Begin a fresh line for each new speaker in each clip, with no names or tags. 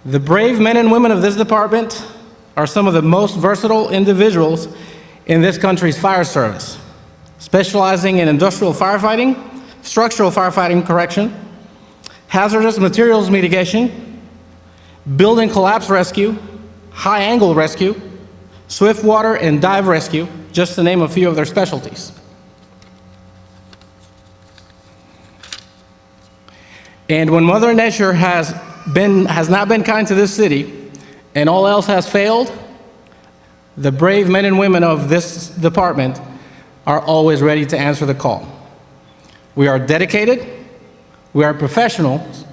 The brave men and women of this department are some of the most versatile individuals in this country's fire service, specializing in industrial firefighting, structural firefighting correction, hazardous materials mitigation, building collapse rescue, high-angle rescue, swift water and dive rescue, just to name a few of their specialties. And when Mother Nature has not been kind to this city, and all else has failed, the brave men and women of this department are always ready to answer the call. We are dedicated, we are professionals,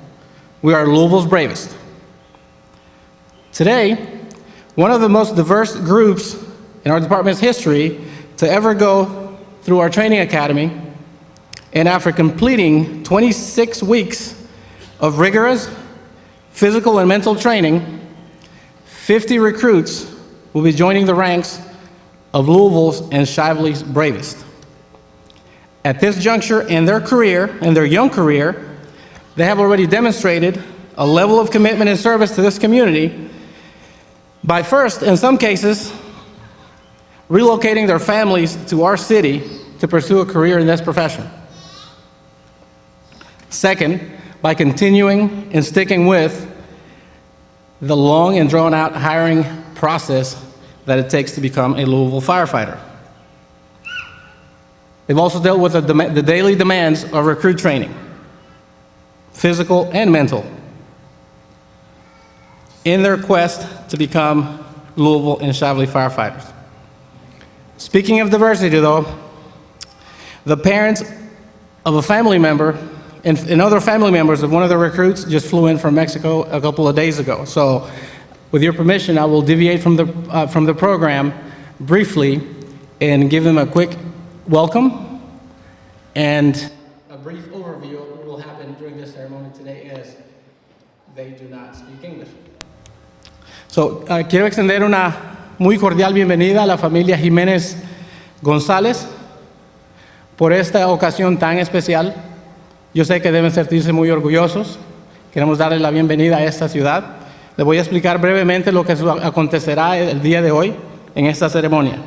we are Louisville's bravest. Today, one of the most diverse groups in our department's history to ever go through our training academy, and after completing 26 weeks of rigorous physical and mental training, 50 recruits will be joining the ranks of Louisville's and Shively's bravest. At this juncture in their career, in their young career, they have already demonstrated a level of commitment and service to this community by first, in some cases, relocating their families to our city to pursue a career in this profession. Second, by continuing and sticking with the long and drawn-out hiring process that it takes to become a Louisville firefighter. They've also dealt with the daily demands of recruit training, physical and mental, in their quest to become Louisville and Shively firefighters. Speaking of diversity, though, the parents of a family member and other family members of one of the recruits just flew in from Mexico a couple of days ago. So, with your permission, I will deviate from the program briefly and give them a quick welcome and a brief overview of what will happen during this ceremony today, as they do not speak English. So, quiero extender una muy cordial bienvenida a la familia Jiménez González por esta ocasión tan especial. Yo sé que deben sentirse muy orgullosos. Queremos darles la bienvenida a esta ciudad. Les voy a explicar brevemente lo que acontecerá el día de hoy en esta ceremonia.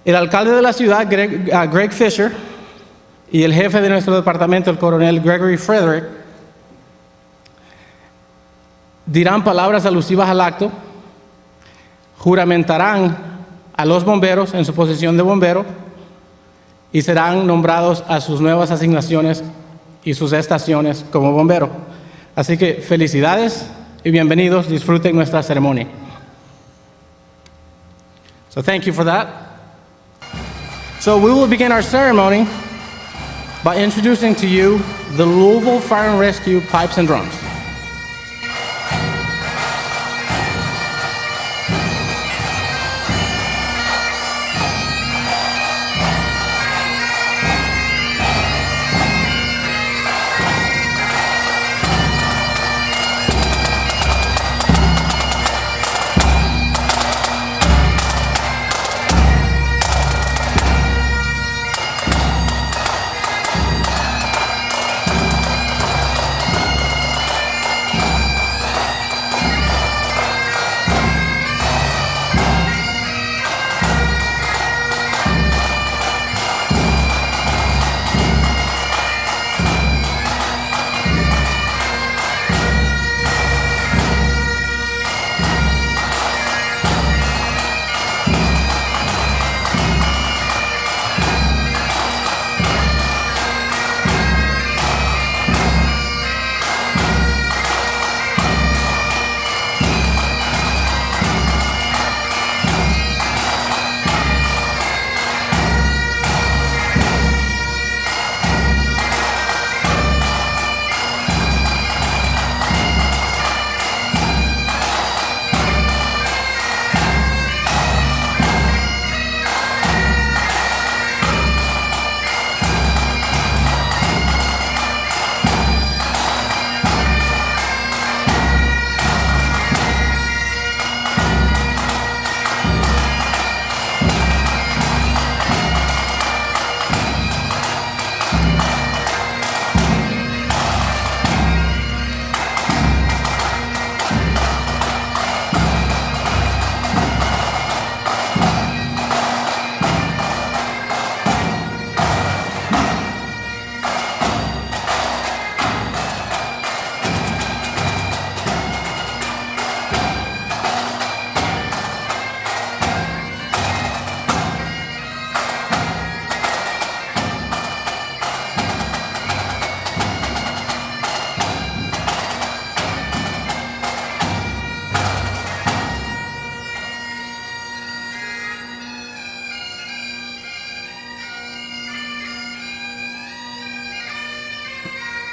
El alcalde de la ciudad, Greg Fisher, y el jefe de nuestro departamento, el coronel Gregory Frederick, dirán palabras alusivas al acto, juramentarán a los bomberos en su posición de bombero y serán nombrados a sus nuevas asignaciones y sus estaciones como bombero. Así que felicidades y bienvenidos, disfruten nuestra ceremonia. So thank you for that. So we will begin our ceremony by introducing to you the Louisville Fire and Rescue Pipes and Drums.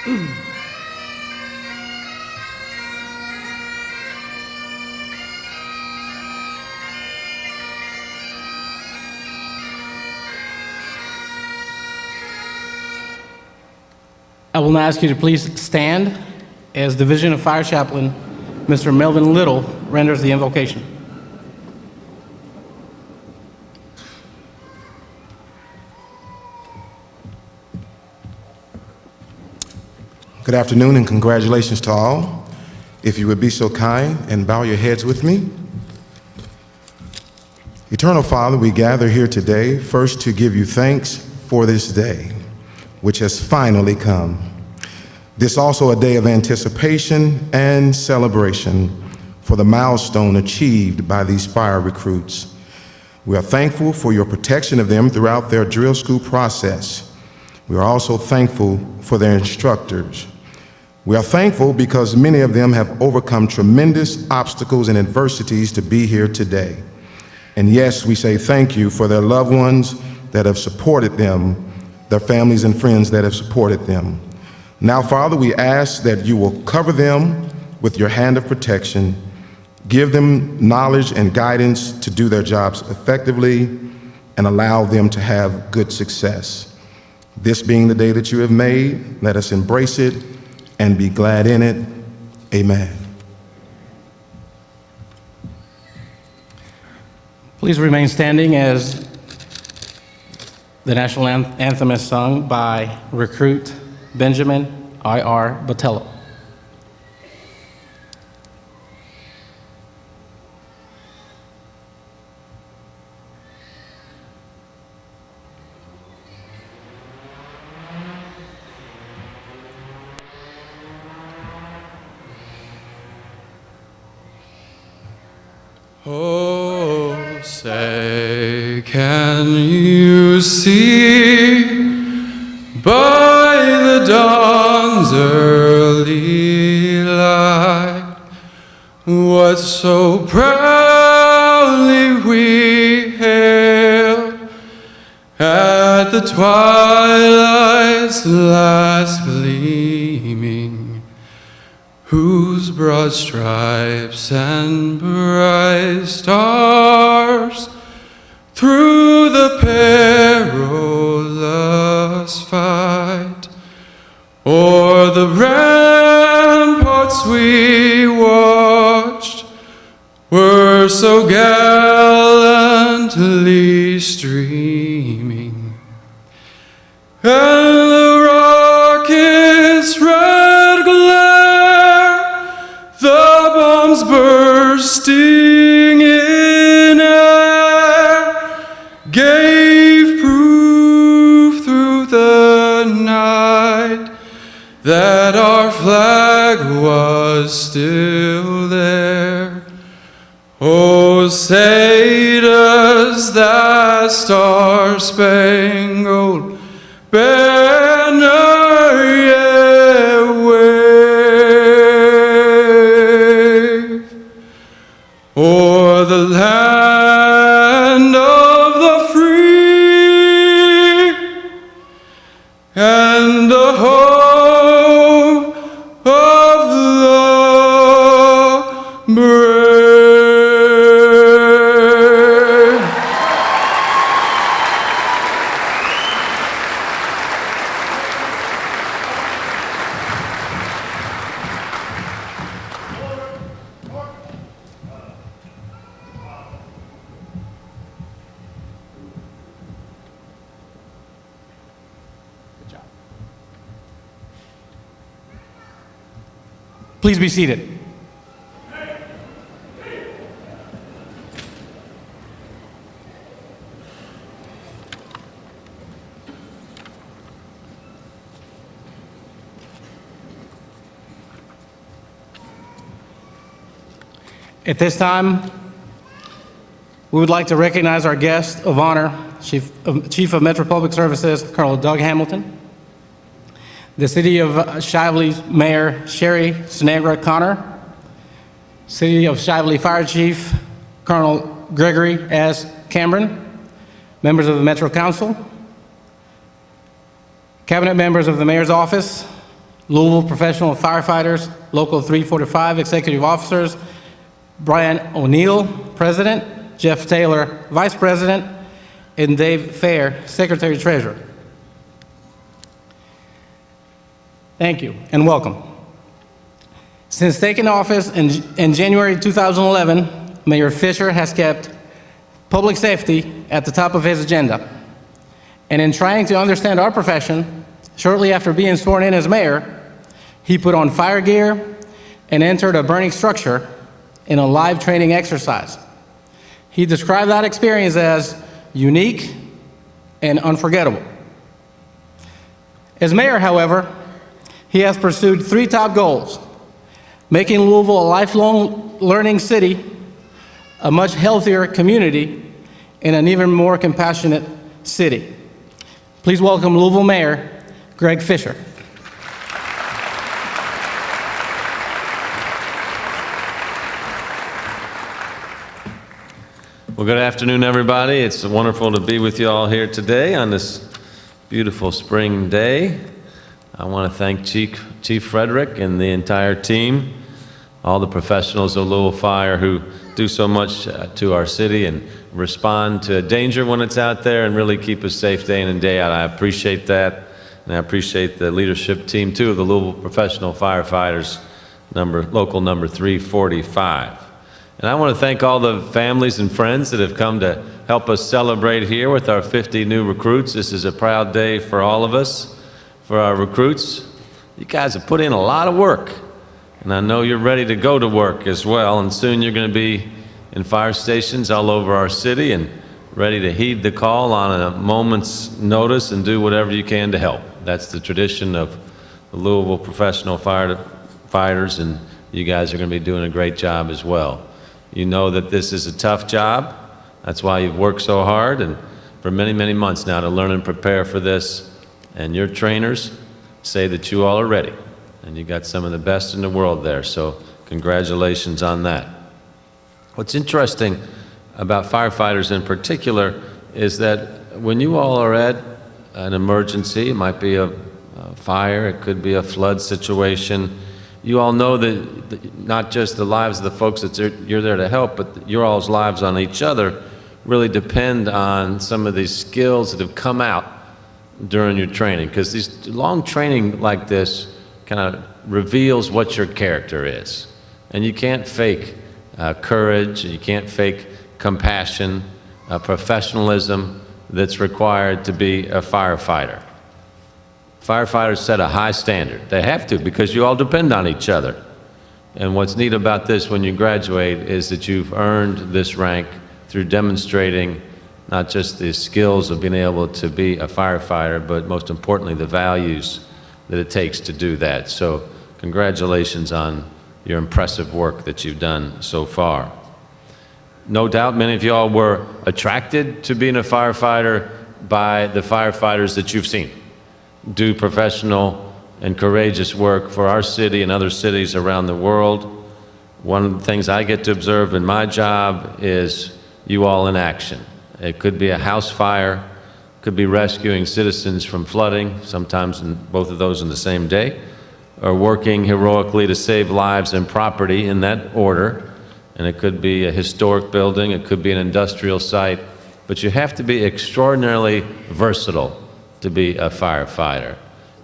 I will now ask you to please stand as Division of Fire Chaplain Mr. Melvin Little renders the invocation.
Good afternoon and congratulations to all. If you would be so kind and bow your heads with me. Eternal Father, we gather here today first to give you thanks for this day, which has finally come. This also a day of anticipation and celebration for the milestone achieved by these fire recruits. We are thankful for your protection of them throughout their drill school process. We are also thankful for their instructors. We are thankful because many of them have overcome tremendous obstacles and adversities to be here today. And yes, we say thank you for their loved ones that have supported them, their families and friends that have supported them. Now, Father, we ask that you will cover them with your hand of protection, give them knowledge and guidance to do their jobs effectively, and allow them to have good success. This being the day that you have made, let us embrace it and be glad in it. Amen.
Please remain standing as the national anthem is sung by Recruit Benjamin I.R. Botello.
Oh, say, can you see by the dawn's early light what so proudly we hailed at the twilight's last gleaming, whose broad stripes and bright stars through the perilous fight o'er the ramparts we watched were so gallantly streaming, and the rocket's red glare, the bombs bursting in air, gave proof through the night that our flag was still there. Oh, say does that star-spangled banner yet wave o'er the land of the free and the home of the brave?
Please be seated. At this time, we would like to recognize our guest of honor, Chief of Metro Public Services, Colonel Doug Hamilton, the City of Shively's Mayor, Sherry Sinagra Connor, City of Shively Fire Chief, Colonel Gregory S. Cameron, members of the Metro Council, Cabinet members of the Mayor's Office, Louisville Professional Firefighters, Local 345 Executive Officers, Brian O'Neill, President, Jeff Taylor, Vice President, and Dave Fair, Secretary Treasurer. Thank you and welcome. Since taking office in January 2011, Mayor Fisher has kept public safety at the top of his agenda. And in trying to understand our profession, shortly after being sworn in as mayor, he put on fire gear and entered a burning structure in a live training exercise. He described that experience as unique and unforgettable. As mayor, however, he has pursued three top goals: making Louisville a lifelong learning city, a much healthier community, and an even more compassionate city. Please welcome Louisville Mayor Greg Fisher.
Well, good afternoon, everybody. It's wonderful to be with you all here today on this beautiful spring day. I want to thank Chief Frederick and the entire team, all the professionals of Louisville Fire who do so much to our city and respond to danger when it's out there and really keep us safe day in and day out. I appreciate that, and I appreciate the leadership team, too, of the Louisville Professional Firefighters, local number 345. And I want to thank all the families and friends that have come to help us celebrate here with our 50 new recruits. This is a proud day for all of us, for our recruits. You guys have put in a lot of work, and I know you're ready to go to work as well, and soon you're going to be in fire stations all over our city and ready to heed the call on a moment's notice and do whatever you can to help. That's the tradition of the Louisville Professional Firefighters, and you guys are going to be doing a great job as well. You know that this is a tough job. That's why you've worked so hard and for many, many months now to learn and prepare for this. And your trainers say that you all are ready. And you got some of the best in the world there, so congratulations on that. What's interesting about firefighters in particular is that when you all are at an emergency, it might be a fire, it could be a flood situation, you all know that not just the lives of the folks that you're there to help, but your all's lives on each other really depend on some of these skills that have come out during your training. Because these long training like this kind of reveals what your character is. And you can't fake courage, you can't fake compassion, professionalism that's required to be a firefighter. Firefighters set a high standard. They have to, because you all depend on each other. And what's neat about this when you graduate is that you've earned this rank through demonstrating not just the skills of being able to be a firefighter, but most importantly, the values that it takes to do that. So congratulations on your impressive work that you've done so far. No doubt many of y'all were attracted to being a firefighter by the firefighters that you've seen do professional and courageous work for our city and other cities around the world. One of the things I get to observe in my job is you all in action. It could be a house fire, could be rescuing citizens from flooding, sometimes both of those in the same day, or working heroically to save lives and property in that order. And it could be a historic building, it could be an industrial site, but you have to be extraordinarily versatile to be a firefighter.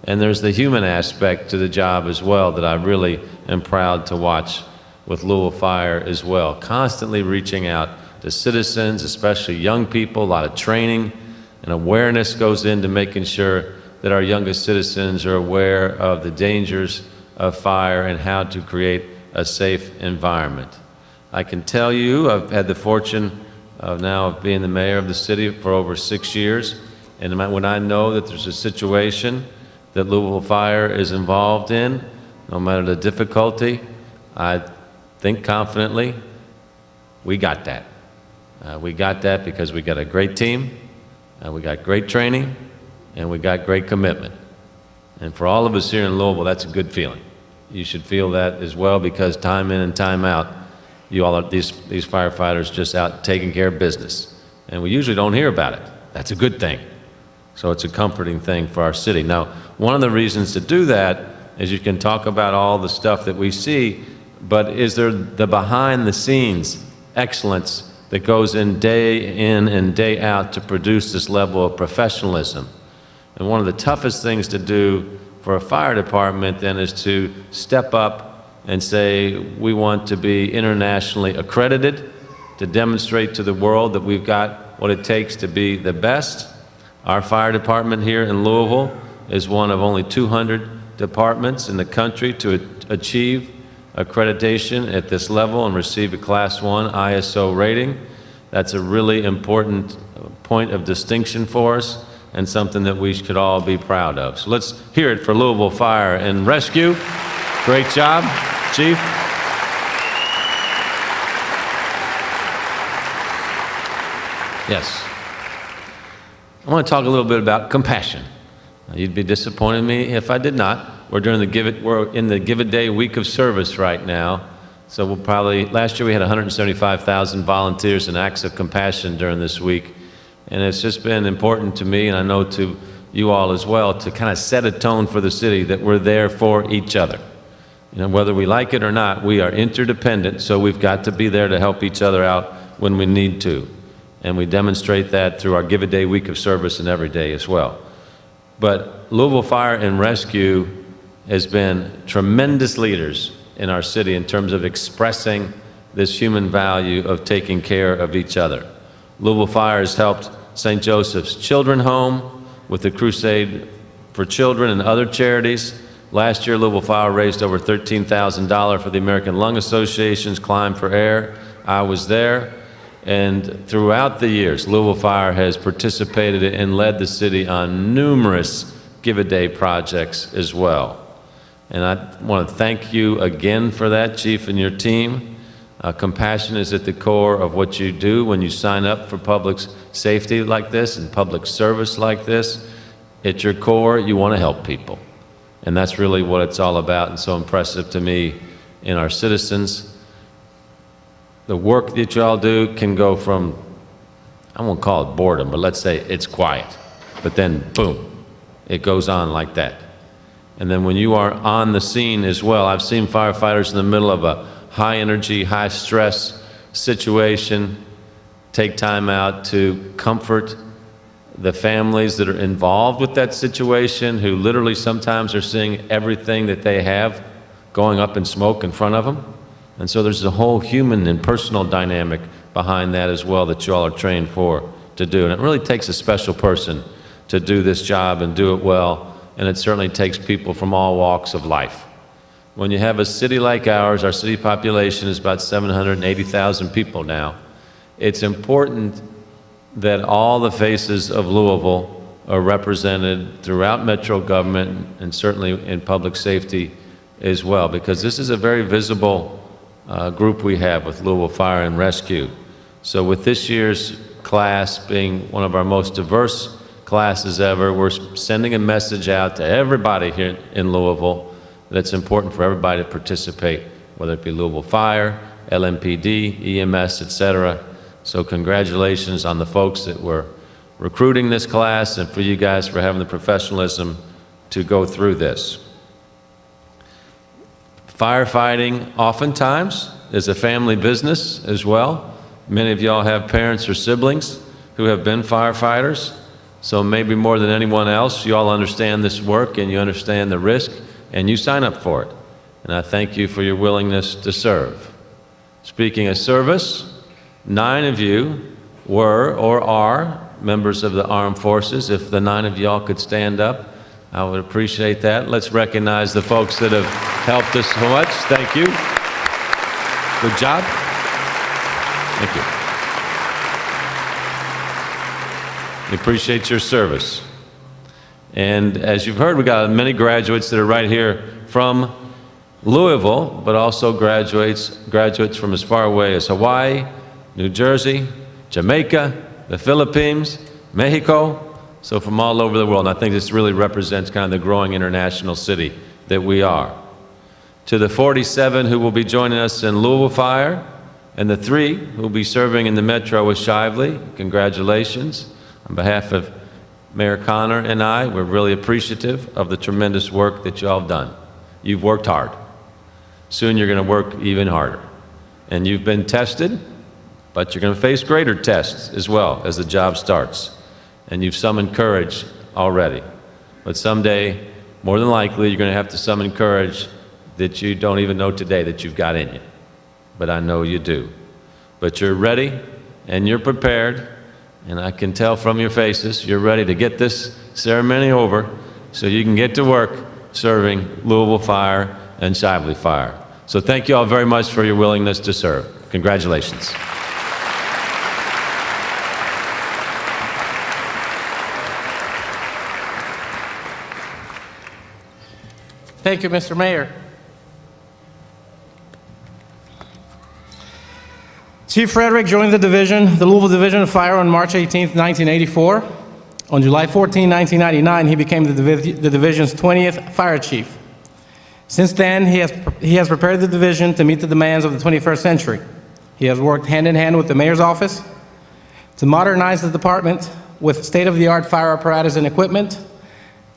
And there's the human aspect to the job as well that I really am proud to watch with Louisville Fire as well. Constantly reaching out to citizens, especially young people. A lot of training and awareness goes into making sure that our youngest citizens are aware of the dangers of fire and how to create a safe environment. I can tell you, I've had the fortune of being the mayor of the city for over 6 years. And when I know that there's a situation that Louisville Fire is involved in, no matter the difficulty, I think confidently, we got that. We got that because we got a great team, we got great training, and we got great commitment. And for all of us here in Louisville, that's a good feeling. You should feel that as well, because time in and time out, you all are these firefighters just out taking care of business. And we usually don't hear about it. That's a good thing. So it's a comforting thing for our city. Now, one of the reasons to do that is you can talk about all the stuff that we see, but is there the behind the scenes excellence that goes in and day out to produce this level of professionalism? And one of the toughest things to do for a fire department then is to step up and say, we want to be internationally accredited, to demonstrate to the world that we've got what it takes to be the best. Our fire department here in Louisville is one of only 200 departments in the country to achieve accreditation at this level and receive a Class 1 ISO rating. That's a really important point of distinction for us and something that we should all be proud of. So let's hear it for Louisville Fire and Rescue. Great job, Chief. Yes. I want to talk a little bit about compassion. Now, you'd be disappointed in me if I did not. We're in the Give a Day week of service right now. So we'll probably, last year we had 175,000 volunteers in acts of compassion during this week. And it's just been important to me, and I know to you all as well, to kind of set a tone for the city that we're there for each other. You know, whether we like it or not, we are interdependent, so we've got to be there to help each other out when we need to. And we demonstrate that through our Give a Day week of service and every day as well. But Louisville Fire and Rescue has been tremendous leaders in our city in terms of expressing this human value of taking care of each other. Louisville Fire has helped St. Joseph's Children's Home with the Crusade for Children and other charities. Last year, Louisville Fire raised over $13,000 for the American Lung Association's Climb for Air. I was there. And throughout the years, Louisville Fire has participated and led the city on numerous Give a Day projects as well. And I want to thank you again for that, Chief, and your team. Compassion is at the core of what you do when you sign up for public safety like this and public service like this. At your core, you want to help people. And that's really what it's all about, and so impressive to me in our citizens. The work that you all do can go from, I won't call it boredom, but let's say it's quiet. But then, boom, it goes on like that. And then when you are on the scene as well, I've seen firefighters in the middle of a high energy, high stress situation take time out to comfort the families that are involved with that situation, who literally sometimes are seeing everything that they have going up in smoke in front of them. And so there's a whole human and personal dynamic behind that as well that you all are trained for to do. And it really takes a special person to do this job and do it well. And it certainly takes people from all walks of life. When you have a city like ours, our city population is about 780,000 people now. It's important that all the faces of Louisville are represented throughout metro government and certainly in public safety as well, because this is a very visible group we have with Louisville Fire and Rescue. So with this year's class being one of our most diverse classes ever, we're sending a message out to everybody here in Louisville that it's important for everybody to participate, whether it be Louisville Fire, LMPD, EMS, etc. So congratulations on the folks that were recruiting this class and for you guys for having the professionalism to go through this. Firefighting oftentimes is a family business as well. Many of y'all have parents or siblings who have been firefighters. So maybe more than anyone else, you all understand this work and you understand the risk and you sign up for it. And I thank you for your willingness to serve. Speaking of service, 9 of you were or are members of the armed forces. If the 9 of y'all could stand up, I would appreciate that. Let's recognize the folks that have helped us so much. Thank you. Good job. Thank you. We appreciate your service. And as you've heard, we got many graduates that are right here from Louisville, but also graduates from as far away as Hawaii, New Jersey, Jamaica, the Philippines, Mexico, so from all over the world. And I think this really represents kind of the growing international city that we are. To the 47 who will be joining us in Louisville Fire, and the 3 who will be serving in the Metro with Shively, congratulations. On behalf of Mayor Connor and I, we're really appreciative of the tremendous work that you all have done. You've worked hard. Soon you're going to work even harder. And you've been tested, but you're going to face greater tests as well as the job starts. And you've summoned courage already. But someday, more than likely, you're going to have to summon courage that you don't even know today that you've got in you. But I know you do. But you're ready and you're prepared, and I can tell from your faces you're ready to get this ceremony over so you can get to work serving Louisville Fire and Shively Fire. So thank you all very much for your willingness to serve. Congratulations.
Thank you, Mr. Mayor. Chief Frederick joined the Louisville Division of Fire on March 18, 1984. On July 14, 1999, he became the division's 20th fire chief. Since then, he has prepared the division to meet the demands of the 21st century. He has worked hand in hand with the mayor's office to modernize the department with state-of-the-art fire apparatus and equipment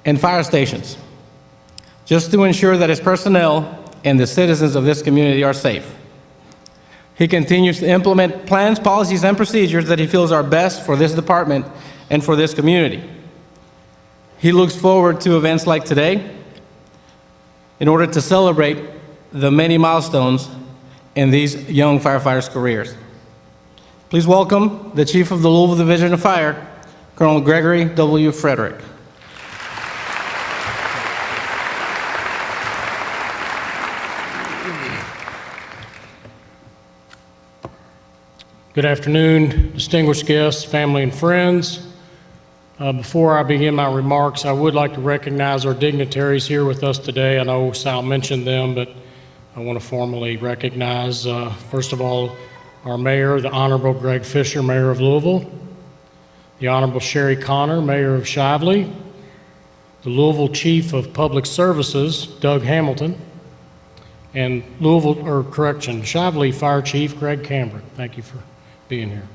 and fire stations, just to ensure that his personnel and the citizens of this community are safe. He continues to implement plans, policies, and procedures that he feels are best for this department and for this community. He looks forward to events like today in order to celebrate the many milestones in these young firefighters' careers. Please welcome the Chief of the Louisville Division of Fire, Colonel Gregory W. Frederick.
Good afternoon, distinguished guests, family, and friends. Before I begin my remarks, I would like to recognize our dignitaries here with us today. I know Sal mentioned them, but I want to formally recognize, first of all, our mayor, the Honorable Greg Fisher, Mayor of Louisville, the Honorable Sherry Connor, Mayor of Shively, the Louisville Chief of Public Services, Doug Hamilton, and Shively Fire Chief Greg Cambrick. Thank you for being here.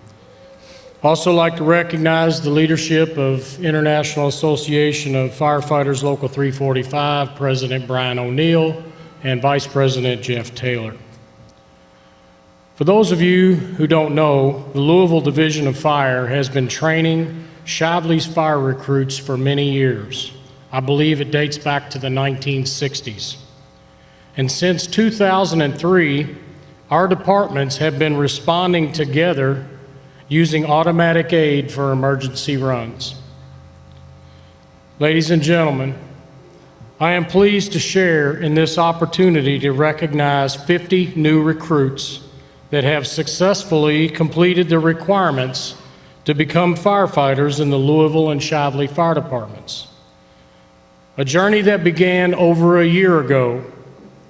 Also like to recognize the leadership of International Association of Firefighters Local 345, President Brian O'Neill, and Vice President Jeff Taylor. For those of you who don't know, the Louisville Division of Fire has been training Shively's fire recruits for many years. I believe it dates back to the 1960s. And since 2003, our departments have been responding together using automatic aid for emergency runs. Ladies and gentlemen, I am pleased to share in this opportunity to recognize 50 new recruits that have successfully completed the requirements to become firefighters in the Louisville and Shively Fire Departments. A journey that began over a year ago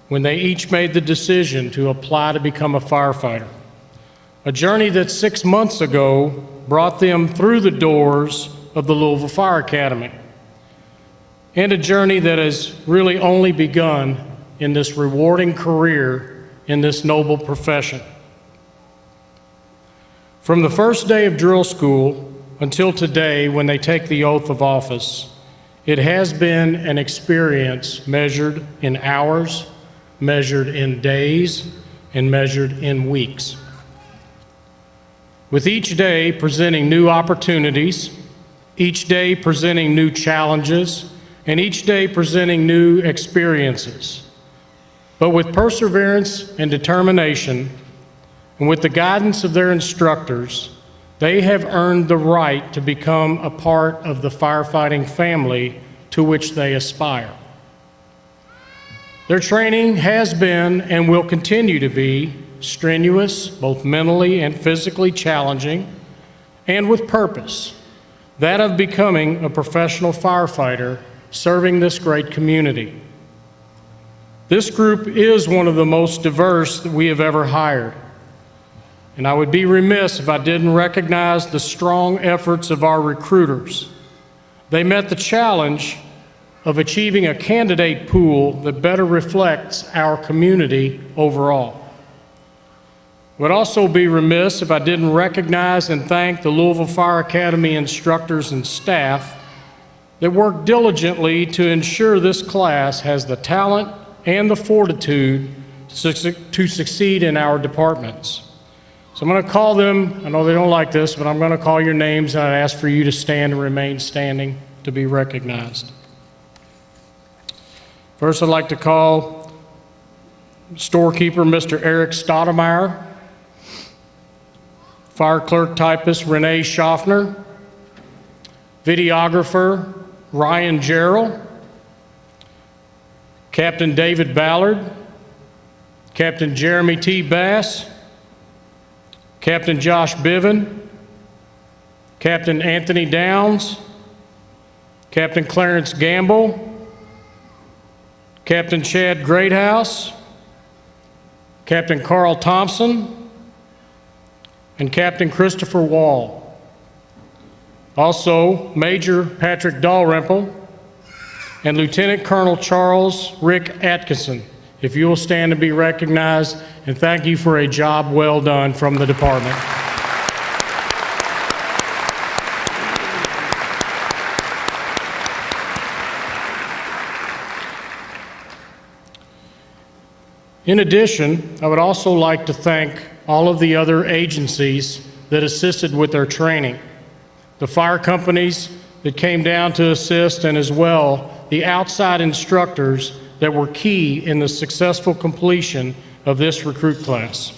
when they each made the decision to apply to become a firefighter. A journey that 6 months ago brought them through the doors of the Louisville Fire Academy. And a journey that has really only begun in this rewarding career in this noble profession. From the first day of drill school until today when they take the oath of office, it has been an experience measured in hours, measured in days, and measured in weeks. With each day presenting new opportunities, each day presenting new challenges, and each day presenting new experiences. But with perseverance and determination, and with the guidance of their instructors, they have earned the right to become a part of the firefighting family to which they aspire. Their training has been and will continue to be strenuous, both mentally and physically challenging, and with purpose, that of becoming a professional firefighter serving this great community. This group is one of the most diverse that we have ever hired, and I would be remiss if I didn't recognize the strong efforts of our recruiters. They met the challenge of achieving a candidate pool that better reflects our community overall. Would also be remiss if I didn't recognize and thank the Louisville Fire Academy instructors and staff that work diligently to ensure this class has the talent, and the fortitude to succeed in our departments. So I'm going to call them. I know they don't like this, but I'm going to call your names, and I ask for you to stand and remain standing to be recognized. First, I'd like to call storekeeper Mr. Eric Stoudemire, fire clerk typist Renee Schaffner, videographer Ryan Gerald, Captain David Ballard, Captain Jeremy T. Bass, Captain Josh Biven, Captain Anthony Downs, Captain Clarence Gamble, Captain Chad Greathouse, Captain Carl Thompson, and Captain Christopher Wall. Also, Major Patrick Dalrymple and Lieutenant Colonel Charles Rick Atkinson. If you will stand and be recognized, and thank you for a job well done from the department. In addition, I would also like to thank all of the other agencies that assisted with their training, the fire companies that came down to assist, and as well the outside instructors that were key in the successful completion of this recruit class.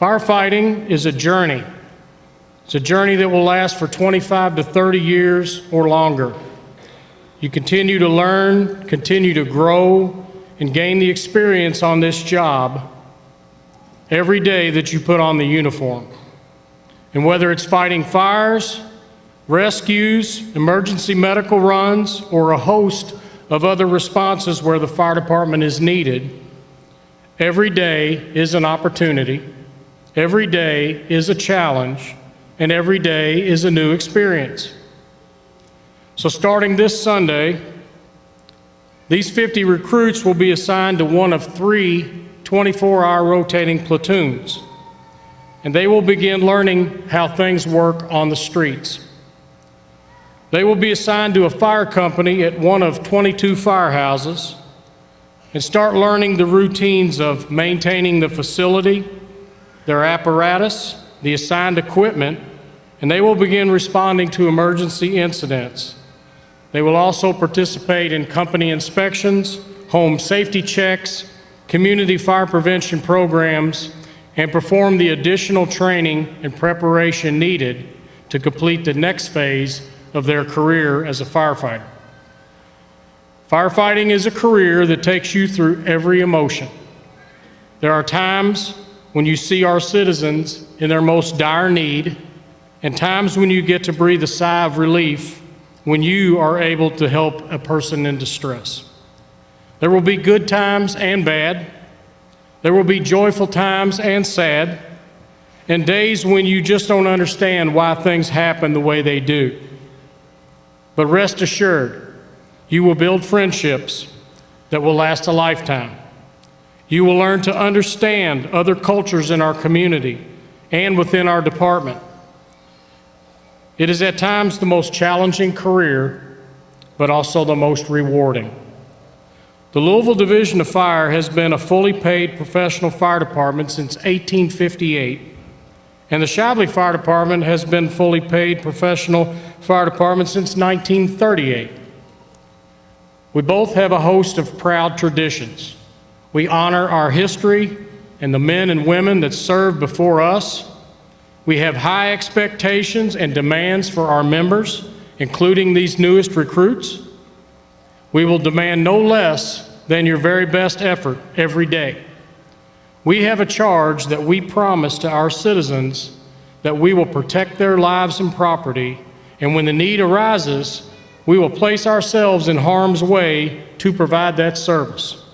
Firefighting is a journey. It's a journey that will last for 25 to 30 years or longer. You continue to learn, continue to grow, and gain the experience on this job every day that you put on the uniform. And whether it's fighting fires, rescues, emergency medical runs, or a host of other responses where the fire department is needed, every day is an opportunity, every day is a challenge, and every day is a new experience. So starting this Sunday, these 50 recruits will be assigned to one of 3 24-hour rotating platoons, and they will begin learning how things work on the streets. They will be assigned to a fire company at one of 22 firehouses and start learning the routines of maintaining the facility, their apparatus, the assigned equipment, and they will begin responding to emergency incidents. They will also participate in company inspections, home safety checks, community fire prevention programs, and perform the additional training and preparation needed to complete the next phase of their career as a firefighter. Firefighting is a career that takes you through every emotion. There are times when you see our citizens in their most dire need, and times when you get to breathe a sigh of relief when you are able to help a person in distress. There will be good times and bad. There will be joyful times and sad, and days when you just don't understand why things happen the way they do. But rest assured, you will build friendships that will last a lifetime. You will learn to understand other cultures in our community and within our department. It is at times the most challenging career, but also the most rewarding. The Louisville Division of Fire has been a fully paid professional fire department since 1858, and the Shively Fire Department has been fully paid professional fire department since 1938. We both have a host of proud traditions. We honor our history and the men and women that served before us. We have high expectations and demands for our members, including these newest recruits. We will demand no less than your very best effort every day. We have a charge that we promise to our citizens that we will protect their lives and property, and when the need arises, we will place ourselves in harm's way to provide that service.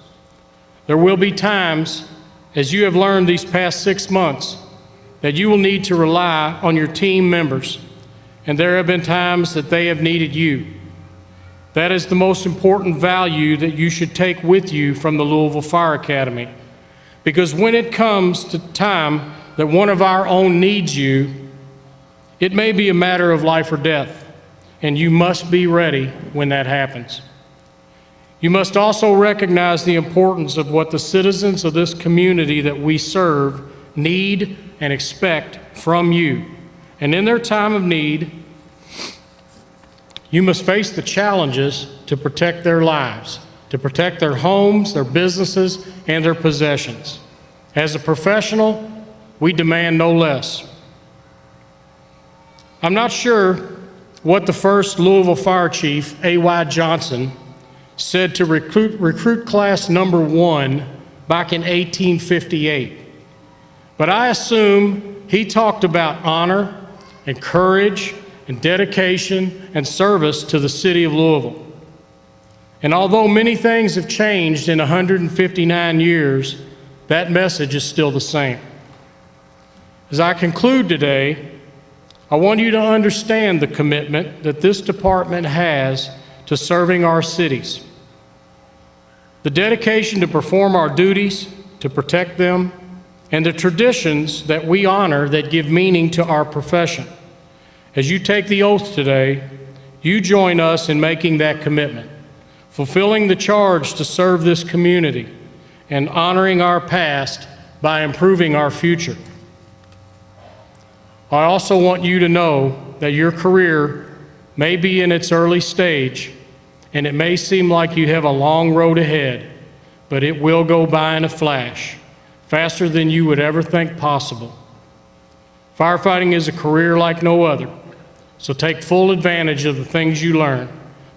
There will be times, as you have learned these past 6 months, that you will need to rely on your team members, and there have been times that they have needed you. That is the most important value that you should take with you from the Louisville Fire Academy, because when it comes to time that one of our own needs you, it may be a matter of life or death, and you must be ready when that happens. You must also recognize the importance of what the citizens of this community that we serve need and expect from you. And in their time of need, you must face the challenges to protect their lives, to protect their homes, their businesses, and their possessions. As a professional, we demand no less. I'm not sure what the first Louisville Fire Chief, A.Y. Johnson, said to recruit class number 1 back in 1858, but I assume he talked about honor and courage and dedication and service to the city of Louisville. And although many things have changed in 159 years, that message is still the same. As I conclude today, I want you to understand the commitment that this department has to serving our cities, the dedication to perform our duties, to protect them, and the traditions that we honor that give meaning to our profession. As you take the oath today, you join us in making that commitment, fulfilling the charge to serve this community, and honoring our past by improving our future. I also want you to know that your career may be in its early stage, and it may seem like you have a long road ahead, but it will go by in a flash, faster than you would ever think possible. Firefighting is a career like no other, so take full advantage of the things you learn,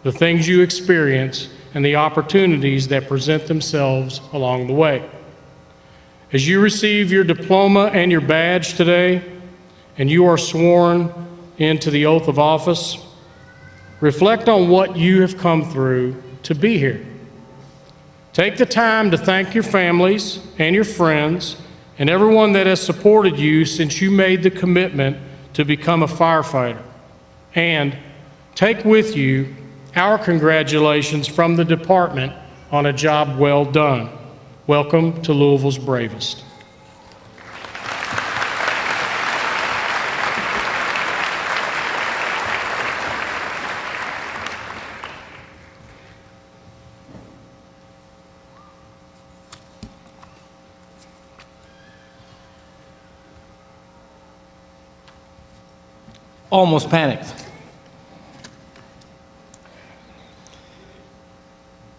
the things you experience, and the opportunities that present themselves along the way. As you receive your diploma and your badge today, and you are sworn into the oath of office, reflect on what you have come through to be here. Take the time to thank your families and your friends and everyone that has supported you since you made the commitment to become a firefighter. And take with you our congratulations from the department on a job well done. Welcome to Louisville's bravest.
Almost panicked.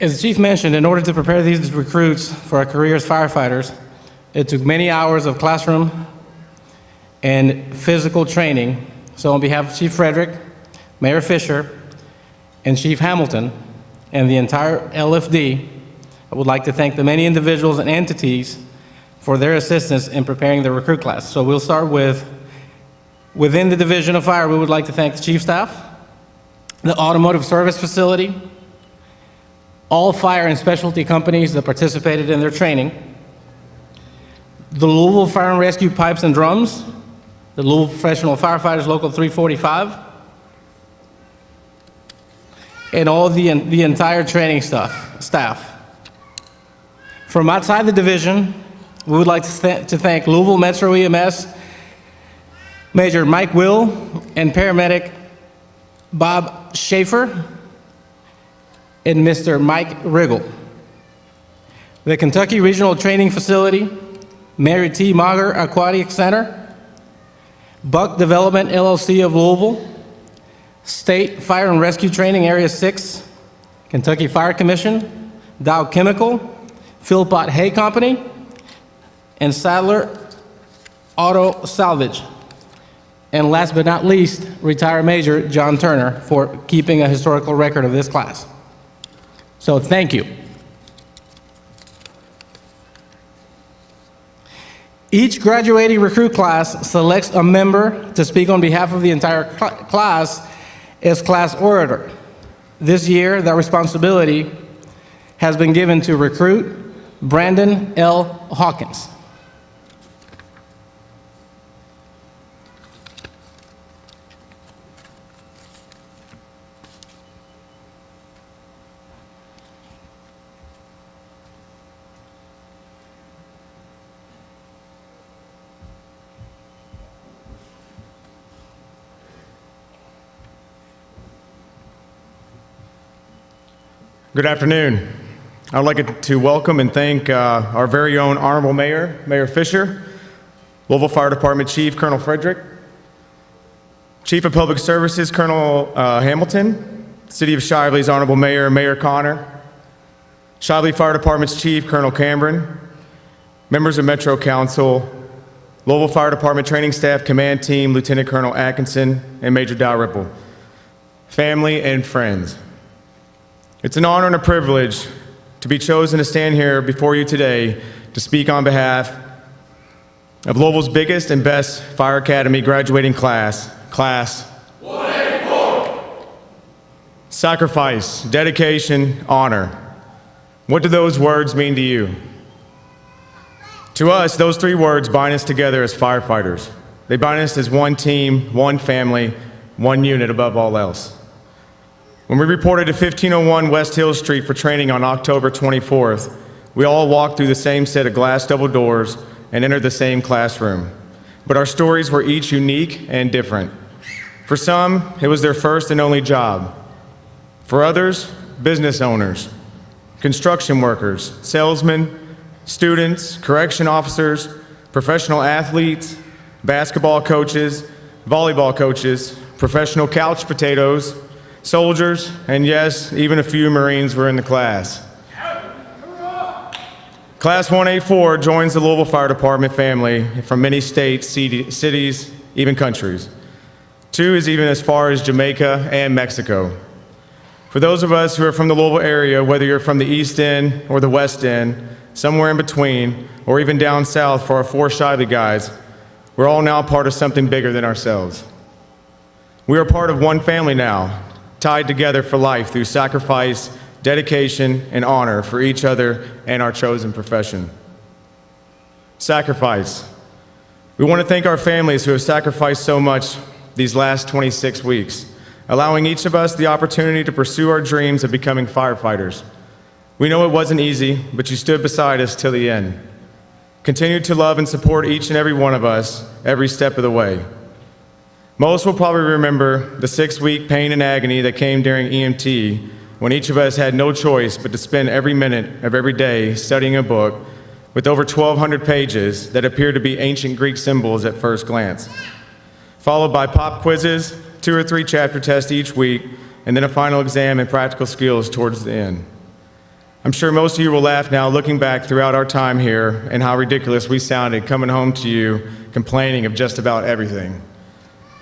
As the chief mentioned, in order to prepare these recruits for a career as firefighters, it took many hours of classroom and physical training. So on behalf of Chief Frederick, Mayor Fisher, and Chief Hamilton, and the entire LFD, I would like to thank the many individuals and entities for their assistance in preparing the recruit class. So we'll start with, within the Division of Fire, we would like to thank the Chief Staff, the Automotive Service Facility, all fire and specialty companies that participated in their training, the Louisville Fire and Rescue Pipes and Drums, the Louisville Professional Firefighters Local 345, and all the entire training staff. From outside the division, we would like to thank Louisville Metro EMS, Major Mike Will, and paramedic Bob Schaefer, and Mr. Mike Riggle. The Kentucky Regional Training Facility, Mary T. Mager Aquatic Center, Buck Development LLC of Louisville, State Fire and Rescue Training Area 6, Kentucky Fire Commission, Dow Chemical, Philpott Hay Company, and Sadler Auto Salvage. And last but not least, retired Major John Turner for keeping a historical record of this class. So thank you. Each graduating recruit class selects a member to speak on behalf of the entire class as class orator. This year, that responsibility has been given to recruit Brandon L. Hawkins.
Good afternoon. I'd like to welcome and thank our very own Honorable Mayor, Mayor Fisher, Louisville Fire Department Chief Colonel Frederick, Chief of Public Services Colonel Hamilton, City of Shively's Honorable Mayor, Mayor Connor, Shively Fire Department's Chief Colonel Cameron, members of Metro Council, Louisville Fire Department Training Staff Command Team, Lieutenant Colonel Atkinson, and Major Dalrymple, family and friends. It's an honor and a privilege to be chosen to stand here before you today to speak on behalf of Louisville's biggest and best fire academy graduating class, Class 184. Sacrifice, dedication, honor. What do those words mean to you? To us, those three words bind us together as firefighters. They bind us as one team, one family, one unit above all else. When we reported to 1501 West Hill Street for training on October 24th, we all walked through the same set of glass double doors and entered the same classroom. But our stories were each unique and different. For some, it was their first and only job. For others, business owners, construction workers, salesmen, students, correction officers, professional athletes, basketball coaches, volleyball coaches, professional couch potatoes, soldiers, and yes, even a few Marines were in the class. Class 184 joins the Louisville Fire Department family from many states, cities, even countries. 2 is even as far as Jamaica and Mexico. For those of us who are from the Louisville area, whether you're from the East End or the West End, somewhere in between, or even down south for our 4 Shively guys, we're all now part of something bigger than ourselves. We are part of one family now, tied together for life through sacrifice, dedication, and honor for each other and our chosen profession. Sacrifice. We want to thank our families who have sacrificed so much these last 26 weeks, allowing each of us the opportunity to pursue our dreams of becoming firefighters. We know it wasn't easy, but you stood beside us till the end. Continue to love and support each and every one of us every step of the way. Most will probably remember the 6-week pain and agony that came during EMT when each of us had no choice but to spend every minute of every day studying a book with over 1,200 pages that appeared to be ancient Greek symbols at first glance, followed by pop quizzes, 2 or 3 chapter tests each week, and then a final exam and practical skills towards the end. I'm sure most of you will laugh now looking back throughout our time here and how ridiculous we sounded coming home to you complaining of just about everything.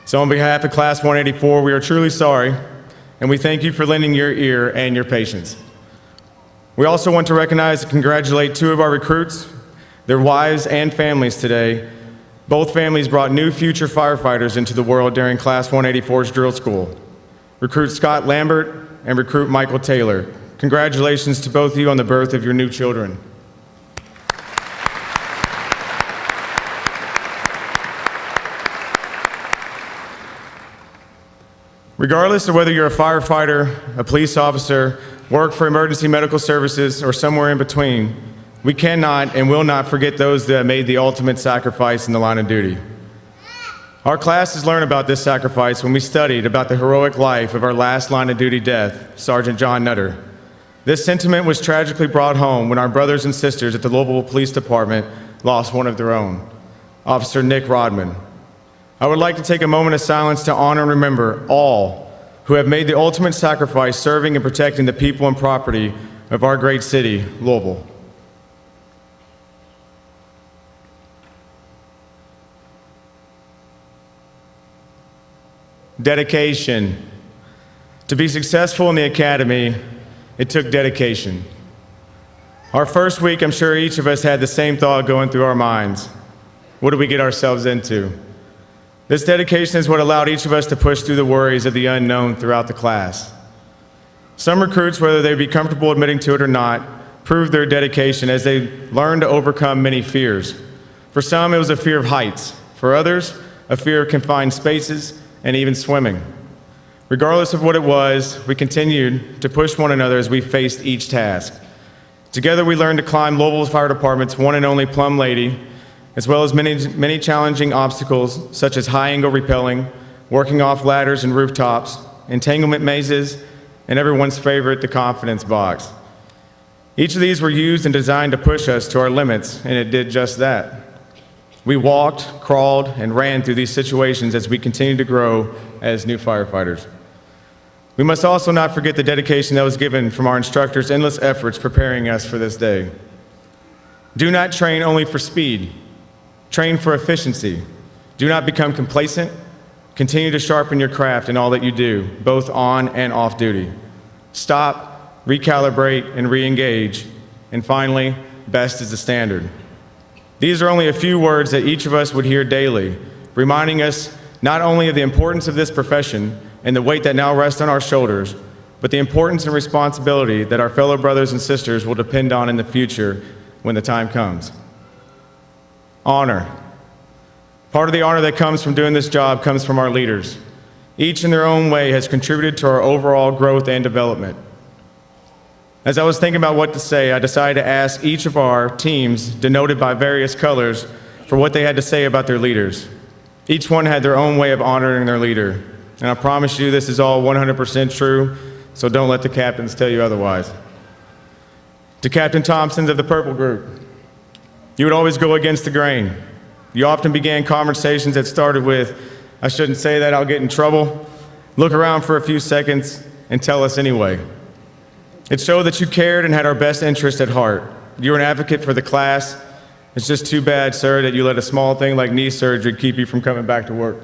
So on behalf of Class 184, we are truly sorry, and we thank you for lending your ear and your patience. We also want to recognize and congratulate 2 of our recruits, their wives and families today. Both families brought new future firefighters into the world during Class 184's drill school. Recruit Scott Lambert and recruit Michael Taylor. Congratulations to both of you on the birth of your new children. Regardless of whether you're a firefighter, a police officer, work for emergency medical services, or somewhere in between, we cannot and will not forget those that made the ultimate sacrifice in the line of duty. Our classes learned about this sacrifice when we studied about the heroic life of our last line of duty death, Sergeant John Nutter. This sentiment was tragically brought home when our brothers and sisters at the Louisville Police Department lost one of their own, Officer Nick Rodman. I would like to take a moment of silence to honor and remember all who have made the ultimate sacrifice serving and protecting the people and property of our great city, Louisville. Dedication. To be successful in the academy, it took dedication. Our first week, I'm sure each of us had the same thought going through our minds. What did we get ourselves into? This dedication is what allowed each of us to push through the worries of the unknown throughout the class. Some recruits, whether they be comfortable admitting to it or not, proved their dedication as they learned to overcome many fears. For some, it was a fear of heights. For others, a fear of confined spaces and even swimming. Regardless of what it was, we continued to push one another as we faced each task. Together, we learned to climb Louisville Fire Department's one and only Plum Lady, as well as many challenging obstacles such as high-angle rappelling, working off ladders and rooftops, entanglement mazes, and everyone's favorite, the confidence box. Each of these were used and designed to push us to our limits, and it did just that. We walked, crawled, and ran through these situations as we continued to grow as new firefighters. We must also not forget the dedication that was given from our instructors' endless efforts preparing us for this day. Do not train only for speed. Train for efficiency. Do not become complacent. Continue to sharpen your craft in all that you do, both on and off duty. Stop, recalibrate, and re-engage. And finally, best is the standard. These are only a few words that each of us would hear daily, reminding us not only of the importance of this profession and the weight that now rests on our shoulders, but the importance and responsibility that our fellow brothers and sisters will depend on in the future when the time comes. Honor. Part of the honor that comes from doing this job comes from our leaders. Each in their own way has contributed to our overall growth and development. As I was thinking about what to say, I decided to ask each of our teams, denoted by various colors, for what they had to say about their leaders. Each one had their own way of honoring their leader. And I promise you this is all 100% true, so don't let the captains tell you otherwise. To Captain Thompson of the Purple Group, you would always go against the grain. You often began conversations that started with, "I shouldn't say that, I'll get in trouble." Look around for a few seconds and tell us anyway. It showed that you cared and had our best interest at heart. You were an advocate for the class. It's just too bad, sir, that you let a small thing like knee surgery keep you from coming back to work.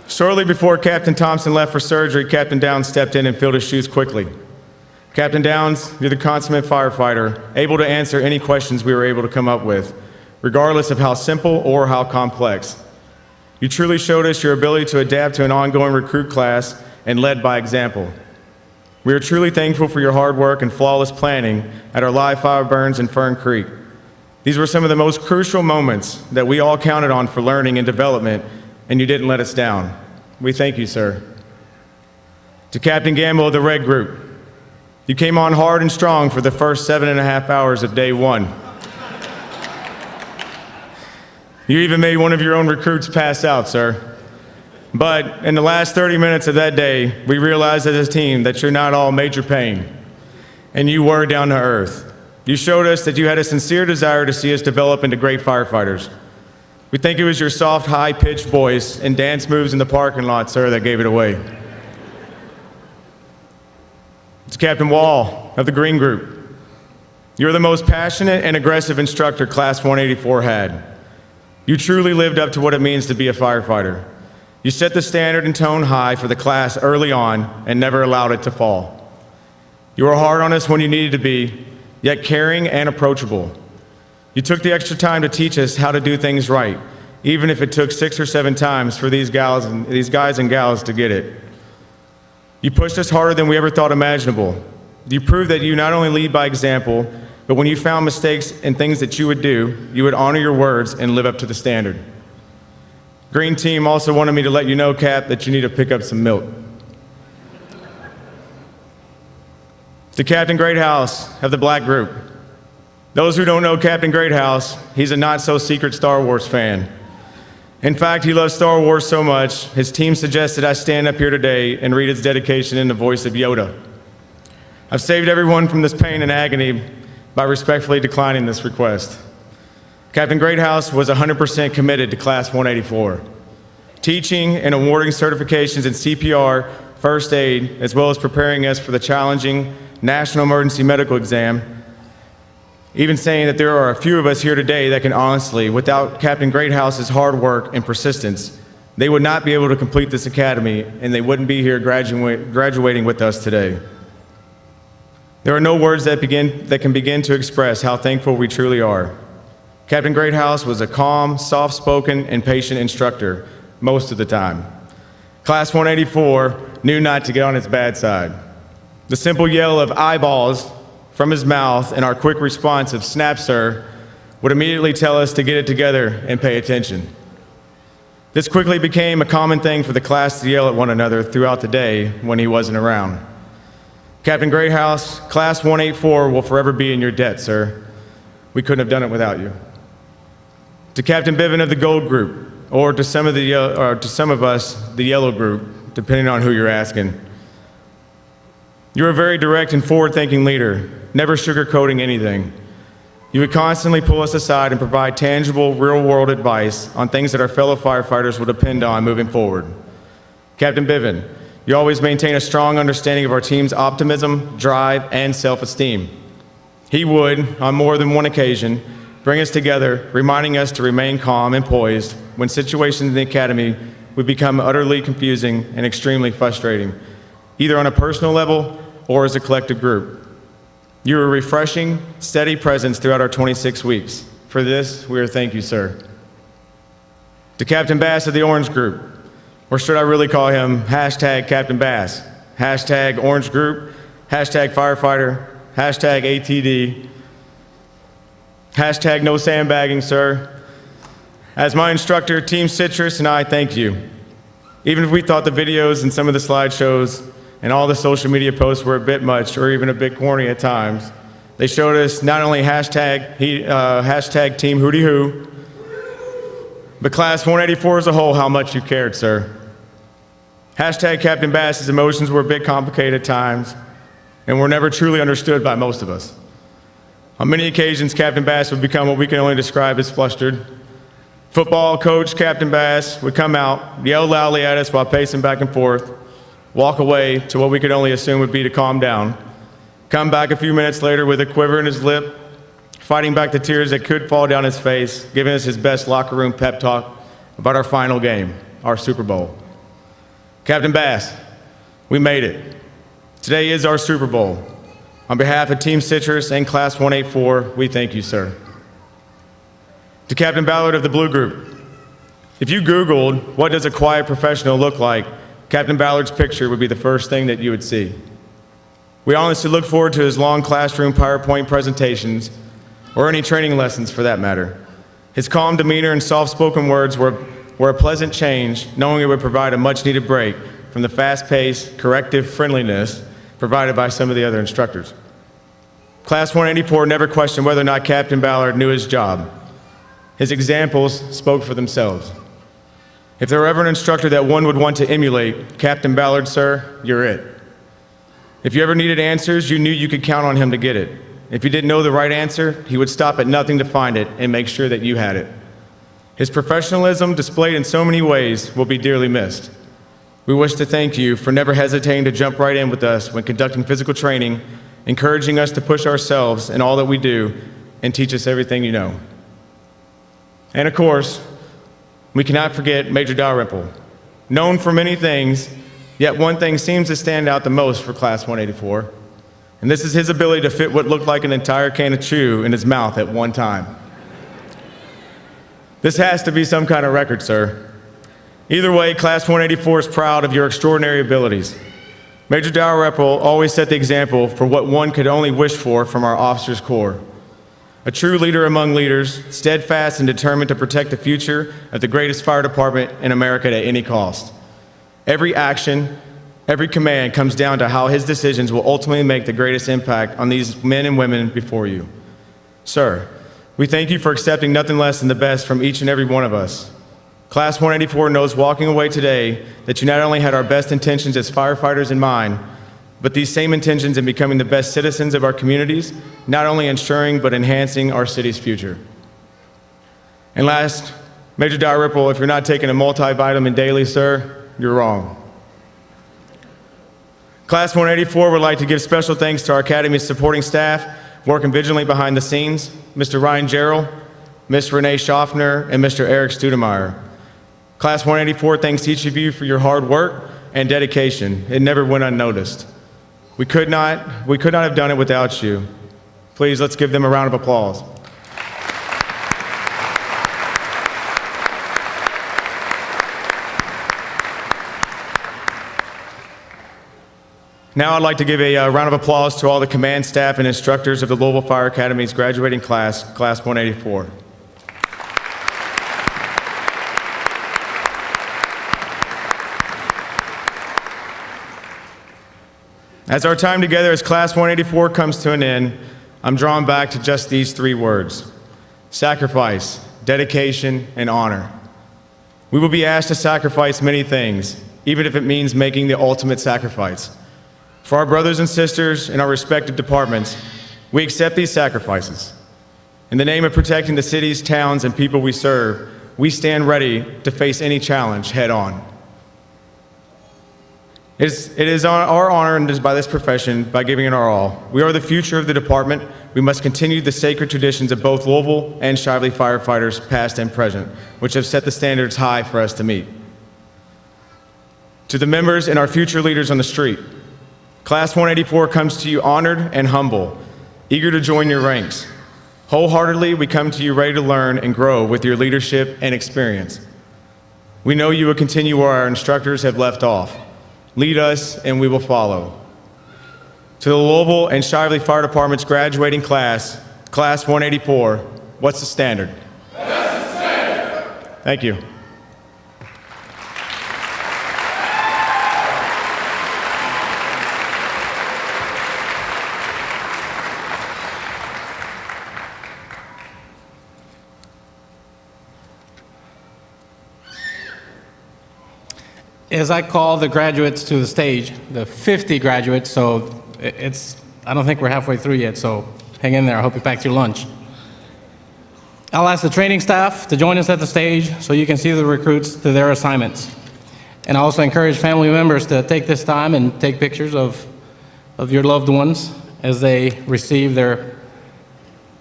Shortly before Captain Thompson left for surgery, Captain Downs stepped in and filled his shoes quickly. Captain Downs, you're the consummate firefighter, able to answer any questions we were able to come up with, regardless of how simple or how complex. You truly showed us your ability to adapt to an ongoing recruit class and led by example. We are truly thankful for your hard work and flawless planning at our live fire burns in Fern Creek. These were some of the most crucial moments that we all counted on for learning and development, and you didn't let us down. We thank you, sir. To Captain Gamble of the Red Group, you came on hard and strong for the first 7.5 hours of day one. You even made one of your own recruits pass out, sir. But in the last 30 minutes of that day, we realized as a team that you're not all major pain, and you were down to earth. You showed us that you had a sincere desire to see us develop into great firefighters. We think it was your soft, high-pitched voice and dance moves in the parking lot, sir, that gave it away. It's Captain Wall of the Green Group. You're the most passionate and aggressive instructor Class 184 had. You truly lived up to what it means to be a firefighter. You set the standard and tone high for the class early on and never allowed it to fall. You were hard on us when you needed to be, yet caring and approachable. You took the extra time to teach us how to do things right, even if it took 6 or 7 times for these guys and gals to get it. You pushed us harder than we ever thought imaginable. You proved that you not only lead by example, but when you found mistakes and things that you would do, you would honor your words and live up to the standard. Green Team also wanted me to let you know, Cap, that you need to pick up some milk. To Captain Greathouse of the Black Group. Those who don't know Captain Greathouse, he's a not-so-secret Star Wars fan. In fact, he loves Star Wars so much, his team suggested I stand up here today and read his dedication in the voice of Yoda. I've saved everyone from this pain and agony by respectfully declining this request. Captain Greathouse was 100% committed to Class 184, teaching and awarding certifications in CPR, first aid, as well as preparing us for the challenging National Emergency Medical Exam, even saying that there are a few of us here today that can honestly, without Captain Greathouse's hard work and persistence, they would not be able to complete this academy and they wouldn't be here graduating with us today. There are no words that can begin to express how thankful we truly are. Captain Greathouse was a calm, soft-spoken, and patient instructor most of the time. Class 184 knew not to get on its bad side. The simple yell of eyeballs from his mouth and our quick response of snap, sir, would immediately tell us to get it together and pay attention. This quickly became a common thing for the class to yell at one another throughout the day when he wasn't around. Captain Greathouse, Class 184 will forever be in your debt, sir. We couldn't have done it without you. To Captain Biven of the Gold Group, or to some of us, the Yellow Group, depending on who you're asking. You're a very direct and forward-thinking leader, never sugarcoating anything. You would constantly pull us aside and provide tangible, real-world advice on things that our fellow firefighters will depend on moving forward. Captain Bivin, you always maintain a strong understanding of our team's optimism, drive, and self-esteem. He would, on more than one occasion, bring us together, reminding us to remain calm and poised when situations in the academy would become utterly confusing and extremely frustrating, either on a personal level or as a collective group. You are a refreshing, steady presence throughout our 26 weeks. For this, we are thank you, sir. To Captain Bass of the Orange Group, or should I really call him hashtag Captain Bass, hashtag Orange Group, hashtag firefighter, hashtag ATD, hashtag no sandbagging, sir. As my instructor, Team Citrus and I thank you. Even if we thought the videos and some of the slideshows and all the social media posts were a bit much or even a bit corny at times, they showed us not only hashtag Team Hootie Hoo, but Class 184 as a whole, how much you cared, sir. Hashtag Captain Bass's emotions were a bit complicated at times and were never truly understood by most of us. On many occasions, Captain Bass would become what we can only describe as flustered. Football coach Captain Bass would come out, yell loudly at us while pacing back and forth, walk away to what we could only assume would be to calm down, come back a few minutes later with a quiver in his lip, fighting back the tears that could fall down his face, giving us his best locker room pep talk about our final game, our Super Bowl. Captain Bass, we made it. Today is our Super Bowl. On behalf of Team Citrus and Class 184, we thank you, sir. To Captain Ballard of the Blue Group, if you Googled, what does a quiet professional look like, Captain Ballard's picture would be the first thing that you would see. We honestly look forward to his long classroom PowerPoint presentations, or any training lessons for that matter. His calm demeanor and soft-spoken words were a pleasant change, knowing it would provide a much-needed break from the fast-paced, corrective friendliness provided by some of the other instructors. Class 184 never questioned whether or not Captain Ballard knew his job. His examples spoke for themselves. If there were ever an instructor that one would want to emulate, Captain Ballard, sir, you're it. If you ever needed answers, you knew you could count on him to get it. If you didn't know the right answer, he would stop at nothing to find it and make sure that you had it. His professionalism, displayed in so many ways, will be dearly missed. We wish to thank you for never hesitating to jump right in with us when conducting physical training, encouraging us to push ourselves in all that we do, and teach us everything you know. And of course, we cannot forget Major Dalrymple. Known for many things, yet one thing seems to stand out the most for Class 184, and this is his ability to fit what looked like an entire can of chew in his mouth at one time. This has to be some kind of record, sir. Either way, Class 184 is proud of your extraordinary abilities. Major Dalrymple always set the example for what one could only wish for from our officers' corps. A true leader among leaders, steadfast and determined to protect the future of the greatest fire department in America at any cost. Every action, every command comes down to how his decisions will ultimately make the greatest impact on these men and women before you. Sir, we thank you for accepting nothing less than the best from each and every one of us. Class 184 knows walking away today that you not only had our best intentions as firefighters in mind, but these same intentions in becoming the best citizens of our communities, not only ensuring but enhancing our city's future. And last, Major Dalrymple, if you're not taking a multivitamin daily, sir, you're wrong. Class 184 would like to give special thanks to our Academy's supporting staff, working vigilantly behind the scenes, Mr. Ryan Jarrell, Ms. Renee Schaffner, and Mr. Eric Studemeyer. Class 184 thanks each of you for your hard work and dedication. It never went unnoticed. We could not have done it without you. Please, let's give them a round of applause. Now I'd like to give a round of applause to all the command staff and instructors of the Louisville Fire Academy's graduating class, Class 184. As our time together as Class 184 comes to an end, I'm drawn back to just these three words: sacrifice, dedication, and honor. We will be asked to sacrifice many things, even if it means making the ultimate sacrifice. For our brothers and sisters in our respective departments, we accept these sacrifices. In the name of protecting the cities, towns, and people we serve, we stand ready to face any challenge head on. It is our honor and by this profession, by giving it our all. We are the future of the department. We must continue the sacred traditions of both Louisville and Shively firefighters, past and present, which have set the standards high for us to meet. To the members and our future leaders on the street, Class 184 comes to you honored and humble, eager to join your ranks. Wholeheartedly, we come to you ready to learn and grow with your leadership and experience. We know you will continue where our instructors have left off. Lead us, and we will follow. To the Louisville and Shively Fire Department's graduating class, Class 184, what's the standard? That's the standard. Thank you.
As I call the graduates to the stage, the 50 graduates, so I don't think we're halfway through yet, so hang in there. I hope you packed your lunch. I'll ask the training staff to join us at the stage so you can see the recruits to their assignments. And I also encourage family members to take this time and take pictures of your loved ones as they receive their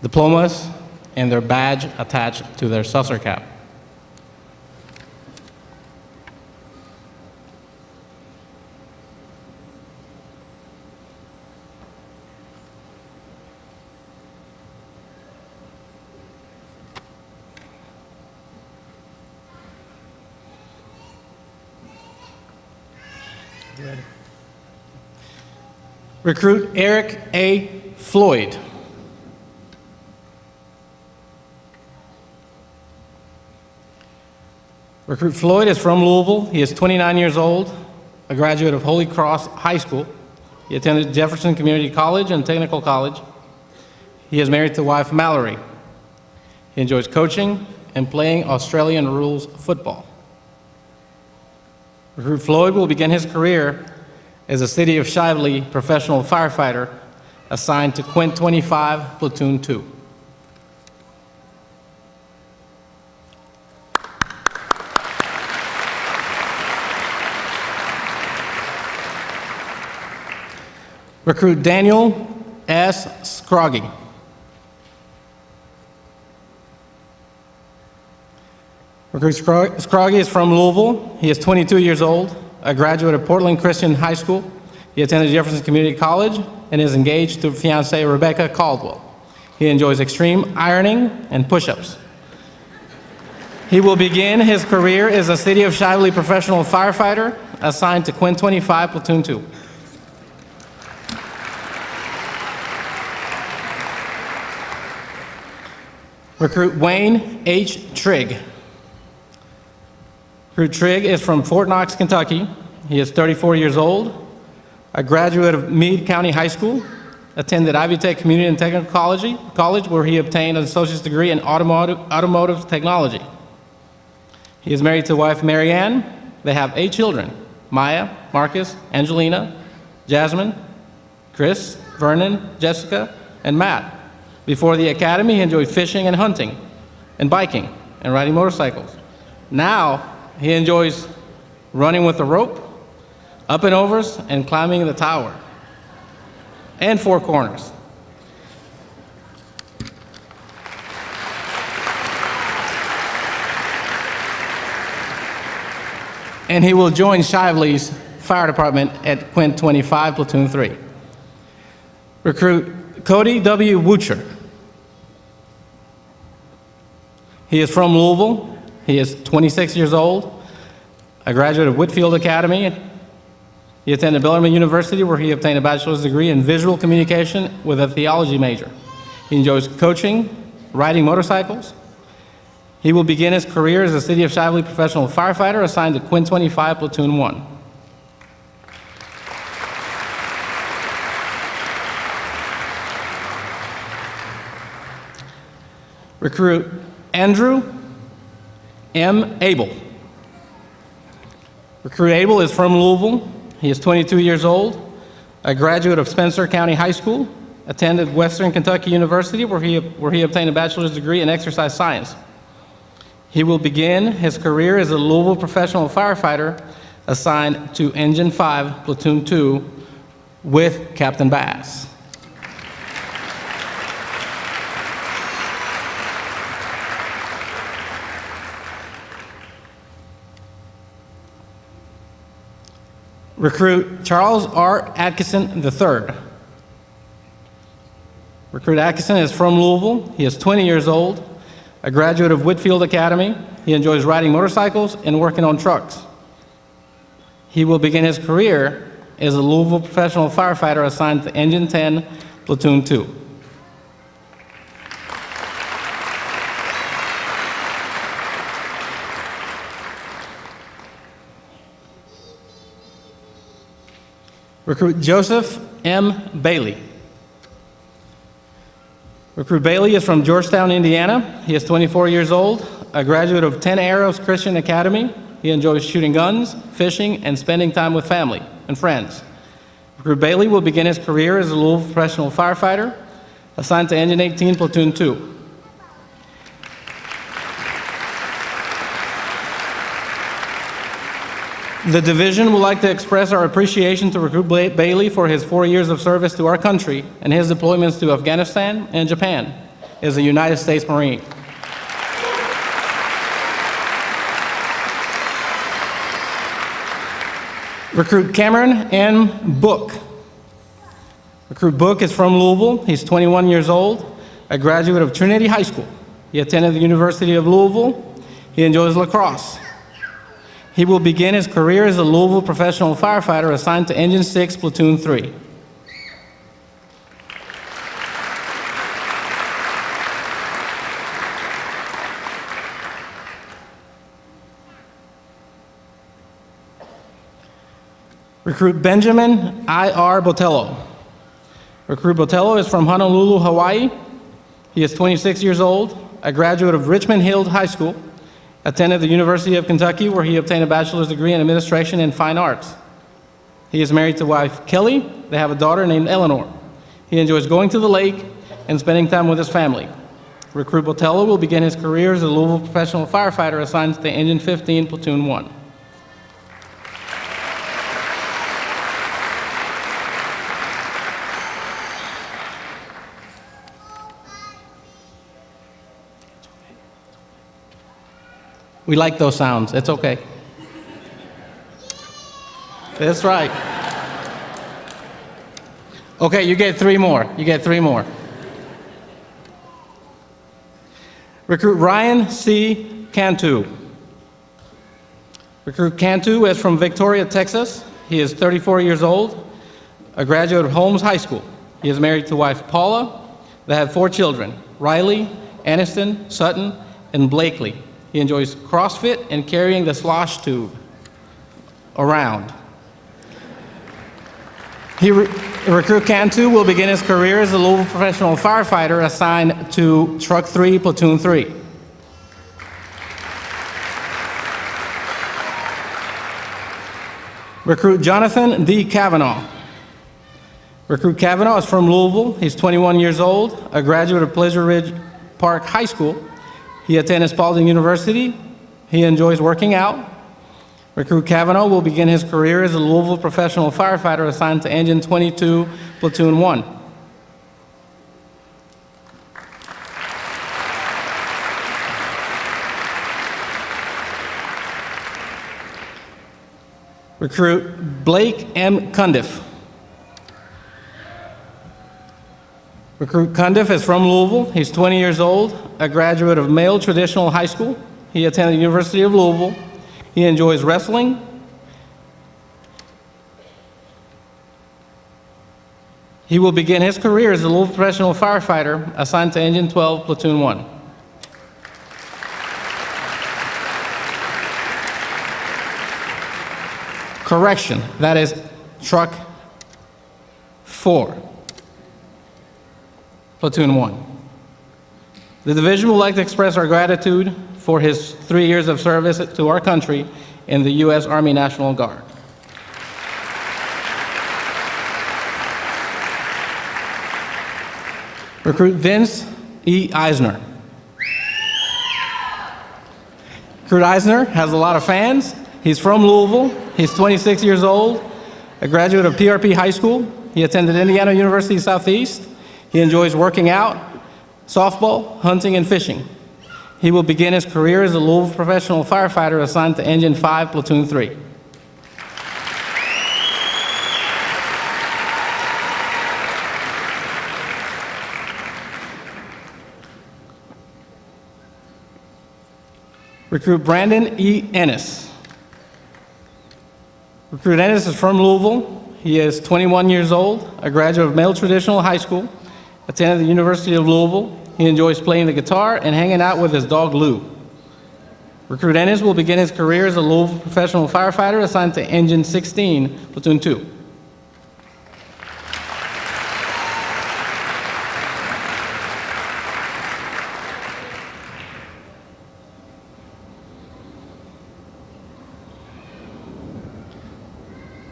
diplomas and their badge attached to their saucer cap. Recruit Eric A. Floyd. Recruit Floyd is from Louisville. He is 29 years old, a graduate of Holy Cross High School. He attended Jefferson Community College and Technical College. He is married to wife Mallory. He enjoys coaching and playing Australian rules football. Recruit Floyd will begin his career as a City of Shively professional firefighter assigned to Quint 25, Platoon 2. Recruit Daniel S. Scroggy. Recruit Scroggy is from Louisville. He is 22 years old, a graduate of Portland Christian High School. He attended Jefferson Community College and is engaged to fiancée Rebecca Caldwell. He enjoys extreme ironing and push-ups. He will begin his career as a City of Shively professional firefighter assigned to Quint 25, Platoon 2. Recruit Wayne H. Trigg. Recruit Trigg is from Fort Knox, Kentucky. He is 34 years old, a graduate of Meade County High School, attended Ivy Tech Community and Technical College where he obtained an associate's degree in automotive technology. He is married to wife Mary Ann. They have 8 children: Maya, Marcus, Angelina, Jasmine, Chris, Vernon, Jessica, and Matt. Before the academy, he enjoyed fishing and hunting, and biking, and riding motorcycles. Now, he enjoys running with the rope, up and overs, and climbing the tower, and 4 corners. And he will join Shively's Fire Department at Quint 25, Platoon 3. Recruit Cody W. Woocher. He is from Louisville. He is 26 years old, a graduate of Whitfield Academy. He attended Bellarmine University where he obtained a bachelor's degree in visual communication with a theology major. He enjoys coaching, riding motorcycles. He will begin his career as a City of Shively professional firefighter assigned to Quint 25, Platoon 1. Recruit Andrew M. Abel. Recruit Abel is from Louisville. He is 22 years old, a graduate of Spencer County High School, attended Western Kentucky University where he obtained a bachelor's degree in exercise science. He will begin his career as a Louisville professional firefighter assigned to Engine 5, Platoon 2 with Captain Bass. Recruit Charles R. Atkinson III. Recruit Atkinson is from Louisville. He is 20 years old, a graduate of Whitfield Academy. He enjoys riding motorcycles and working on trucks. He will begin his career as a Louisville professional firefighter assigned to Engine 10, Platoon 2. Recruit Joseph M. Bailey. Recruit Bailey is from Georgetown, Indiana. He is 24 years old, a graduate of 10 Arrows Christian Academy. He enjoys shooting guns, fishing, and spending time with family and friends. Recruit Bailey will begin his career as a Louisville professional firefighter assigned to Engine 18, Platoon 2. The division would like to express our appreciation to Recruit Bailey for his 4 years of service to our country and his deployments to Afghanistan and Japan as a United States Marine. Recruit Cameron M. Book. Recruit Book is from Louisville. He's 21 years old, a graduate of Trinity High School. He attended the University of Louisville. He enjoys lacrosse. He will begin his career as a Louisville professional firefighter assigned to Engine 6, Platoon 3. Recruit Benjamin I.R. Botello. Recruit Botello is from Honolulu, Hawaii. He is 26 years old, a graduate of Richmond Hill High School, attended the University of Kentucky where he obtained a bachelor's degree in administration and fine arts. He is married to wife Kelly. They have a daughter named Eleanor. He enjoys going to the lake and spending time with his family. Recruit Botello will begin his career as a Louisville professional firefighter assigned to Engine 15, Platoon 1. We like those sounds. It's okay. That's right. Okay, you get three more. You get three more. Recruit Ryan C. Cantu. Recruit Cantu is from Victoria, Texas. He is 34 years old, a graduate of Holmes High School. He is married to wife Paula. They have 4 children, Riley, Aniston, Sutton, and Blakely. He enjoys CrossFit and carrying the slosh tube around. Recruit Cantu will begin his career as a Louisville professional firefighter assigned to Truck 3, Platoon 3. Recruit Jonathan D. Cavanaugh. Recruit Cavanaugh is from Louisville. He's 21 years old, a graduate of Pleasure Ridge Park High School. He attended Spalding University. He enjoys working out. Recruit Cavanaugh will begin his career as a Louisville professional firefighter assigned to Engine 22, Platoon 1. Recruit Blake M. Cundiff. Recruit Cundiff is from Louisville. He's 20 years old, a graduate of Male Traditional High School. He attended the University of Louisville. He enjoys wrestling. He will begin his career as a Louisville professional firefighter assigned to Engine 12, Platoon 1. Correction, that is Truck 4. Platoon 1. The division would like to express our gratitude for his 3 years of service to our country in the U.S. Army National Guard. Recruit Vince E. Eisner. Recruit Eisner has a lot of fans. He's from Louisville. He's 26 years old, a graduate of PRP High School. He attended Indiana University Southeast. He enjoys working out, softball, hunting, and fishing. He will begin his career as a Louisville professional firefighter assigned to Engine 5, Platoon 3. Recruit Brandon E. Ennis. Recruit Ennis is from Louisville. He is 21 years old, a graduate of Male Traditional High School, attended the University of Louisville. He enjoys playing the guitar and hanging out with his dog Lou. Recruit Ennis will begin his career as a Louisville professional firefighter assigned to Engine 16, Platoon 2.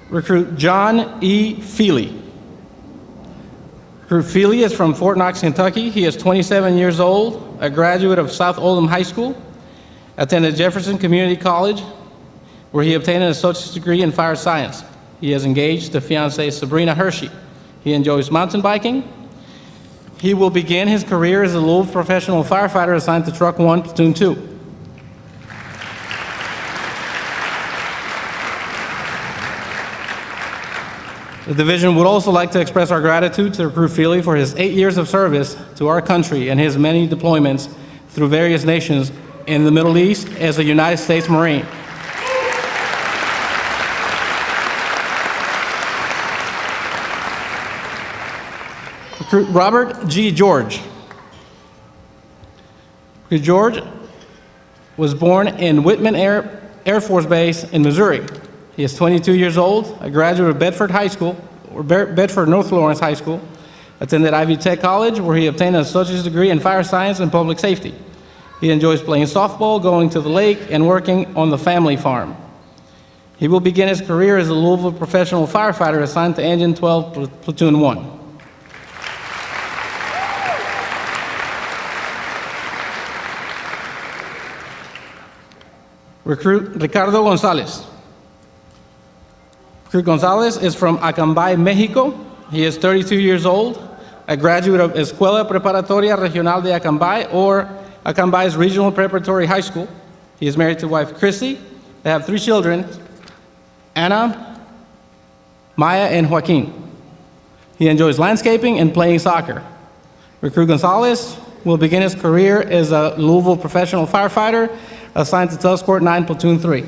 Recruit John E. Feely. Recruit Feely is from Fort Knox, Kentucky. He is 27 years old, a graduate of South Oldham High School, attended Jefferson Community College, where he obtained an associate's degree in fire science. He is engaged to fiancée Sabrina Hershey. He enjoys mountain biking. He will begin his career as a Louisville professional firefighter assigned to Truck 1, Platoon 2. The division would also like to express our gratitude to Recruit Feely for his 8 years of service to our country and his many deployments through various nations in the Middle East as a United States Marine. Recruit Robert G. George. Recruit George was born in Whitman Air Force Base in Missouri. He is 22 years old, a graduate of Bedford High School, or Bedford North Lawrence High School, attended Ivy Tech College, where he obtained an associate's degree in fire science and public safety. He enjoys playing softball, going to the lake, and working on the family farm. He will begin his career as a Louisville professional firefighter assigned to Engine 12, Platoon 1. Recruit Ricardo Gonzalez. Recruit Gonzalez is from Acambay, Mexico. He is 32 years old, a graduate of Escuela Preparatoria Regional de Acambay, or Acambay's Regional Preparatory High School. He is married to wife Chrissy. They have 3 children, Anna, Maya, and Joaquin. He enjoys landscaping and playing soccer. Recruit Gonzalez will begin his career as a Louisville professional firefighter assigned to Tusk Court 9, Platoon 3.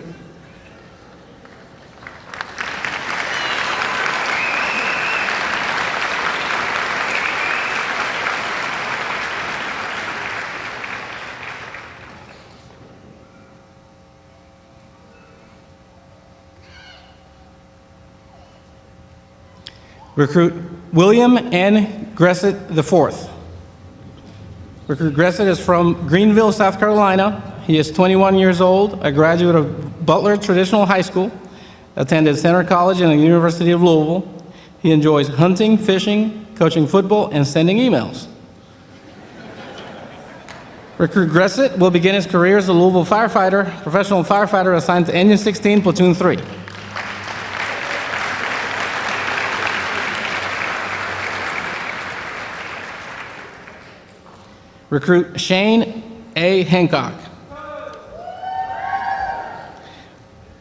Recruit William N. Gressett IV. Recruit Gressett is from Greenville, South Carolina. He is 21 years old, a graduate of Butler Traditional High School, attended Center College and the University of Louisville. He enjoys hunting, fishing, coaching football, and sending emails. Recruit Gressett will begin his career as a Louisville firefighter, professional firefighter assigned to Engine 16, Platoon 3. Recruit Shane A. Hancock.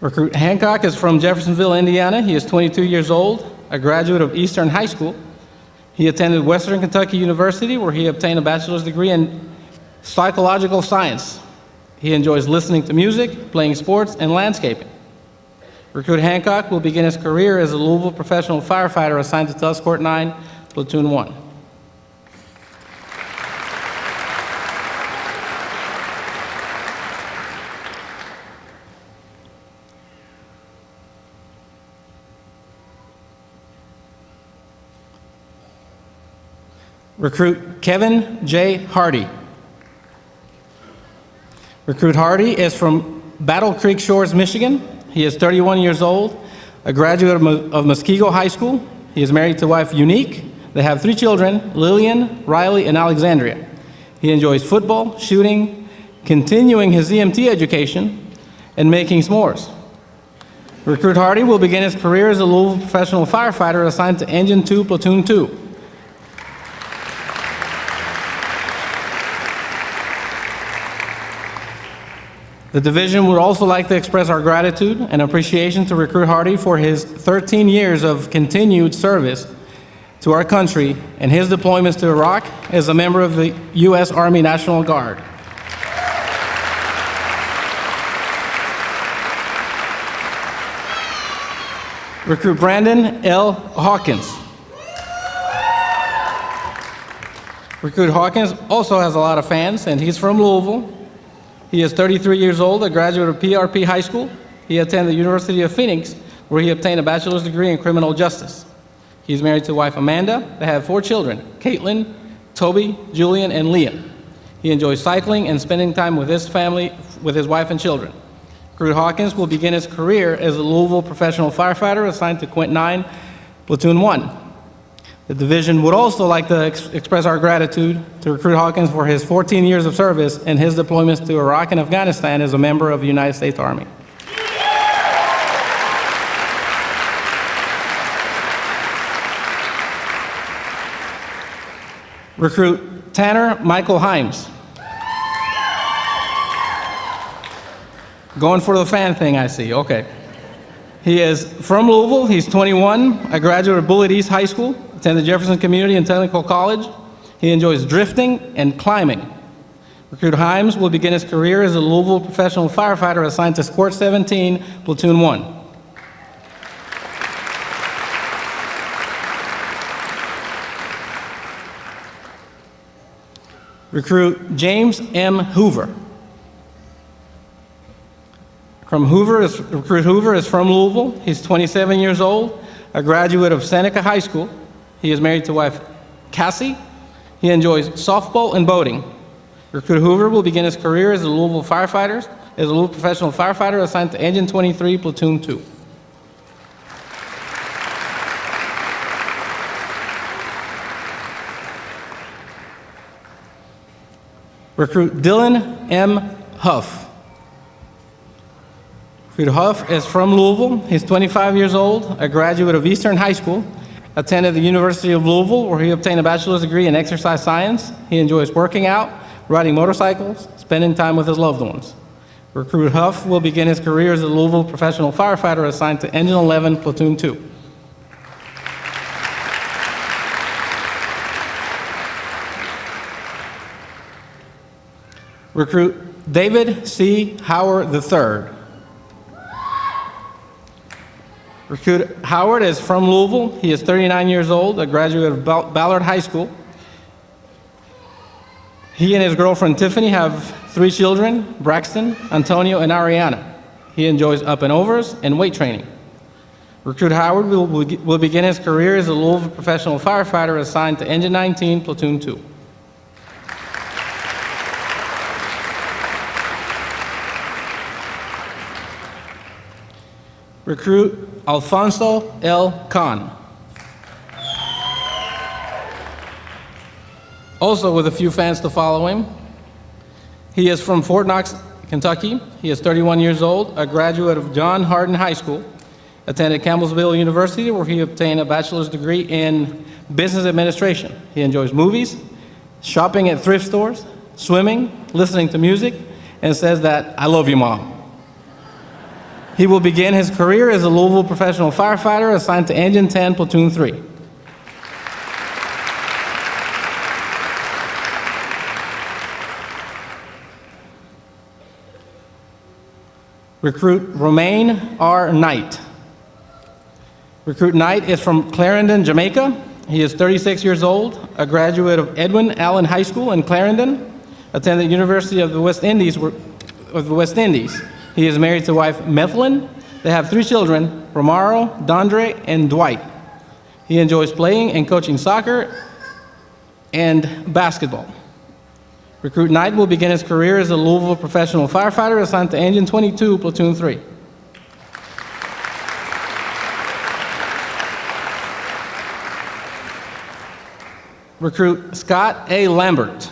Recruit Hancock is from Jeffersonville, Indiana. He is 22 years old, a graduate of Eastern High School. He attended Western Kentucky University, where he obtained a bachelor's degree in psychological science. He enjoys listening to music, playing sports, and landscaping. Recruit Hancock will begin his career as a Louisville professional firefighter assigned to Tusk Court 9, Platoon 1. Recruit Kevin J. Hardy. Recruit Hardy is from Battle Creek Shores, Michigan. He is 31 years old, a graduate of Muskego High School. He is married to wife Unique. They have 3 children, Lillian, Riley, and Alexandria. He enjoys football, shooting, continuing his EMT education, and making s'mores. Recruit Hardy will begin his career as a Louisville professional firefighter assigned to Engine 2, Platoon 2. The division would also like to express our gratitude and appreciation to Recruit Hardy for his 13 years of continued service to our country and his deployments to Iraq as a member of the U.S. Army National Guard. Recruit Brandon L. Hawkins. Recruit Hawkins also has a lot of fans, and he's from Louisville. He is 33 years old, a graduate of PRP High School. He attended the University of Phoenix, where he obtained a bachelor's degree in criminal justice. He's married to wife Amanda. They have 4 children, Caitlin, Toby, Julian, and Liam. He enjoys cycling and spending time with his family, with his wife and children. Recruit Hawkins will begin his career as a Louisville professional firefighter assigned to Quint 9, Platoon 1. The division would also like to express our gratitude to Recruit Hawkins for his 14 years of service and his deployments to Iraq and Afghanistan as a member of the United States Army. Recruit Tanner Michael Himes. Going for the fan thing, I see. Okay. He is from Louisville. He's 21, a graduate of Bullitt East High School, attended Jefferson Community and Technical College. He enjoys drifting and climbing. Recruit Himes will begin his career as a Louisville professional firefighter assigned to Squirt 17, Platoon 1. Recruit James M. Hoover. Recruit Hoover is from Louisville. He's 27 years old, a graduate of Seneca High School. He is married to wife Cassie. He enjoys softball and boating. Recruit Hoover will begin his career as a Louisville professional firefighter assigned to Engine 23, Platoon 2. Recruit Dylan M. Huff. Recruit Huff is from Louisville. He's 25 years old, a graduate of Eastern High School, attended the University of Louisville, where he obtained a bachelor's degree in exercise science. He enjoys working out, riding motorcycles, spending time with his loved ones. Recruit Huff will begin his career as a Louisville professional firefighter assigned to Engine 11, Platoon 2. Recruit David C. Howard III. Recruit Howard is from Louisville. He is 39 years old, a graduate of Ballard High School. He and his girlfriend Tiffany have 3 children, Braxton, Antonio, and Ariana. He enjoys up and overs and weight training. Recruit Howard will begin his career as a Louisville professional firefighter assigned to Engine 19, Platoon 2. Recruit Alfonso L. Khan. Also with a few fans to follow him. He is from Fort Knox, Kentucky. He is 31 years old, a graduate of John Hardin High School, attended Campbellsville University, where he obtained a bachelor's degree in business administration. He enjoys movies, shopping at thrift stores, swimming, listening to music, and says that, "I love you, Mom." He will begin his career as a Louisville professional firefighter assigned to Engine 10, Platoon 3. Recruit Romaine R. Knight. Recruit Knight is from Clarendon, Jamaica. He is 36 years old, a graduate of Edwin Allen High School in Clarendon, attended University of the West Indies. He is married to wife Methlin. They have 3 children, Romaro, Dondre, and Dwight. He enjoys playing and coaching soccer and basketball. Recruit Knight will begin his career as a Louisville professional firefighter assigned to Engine 22, Platoon 3. Recruit Scott A. Lambert.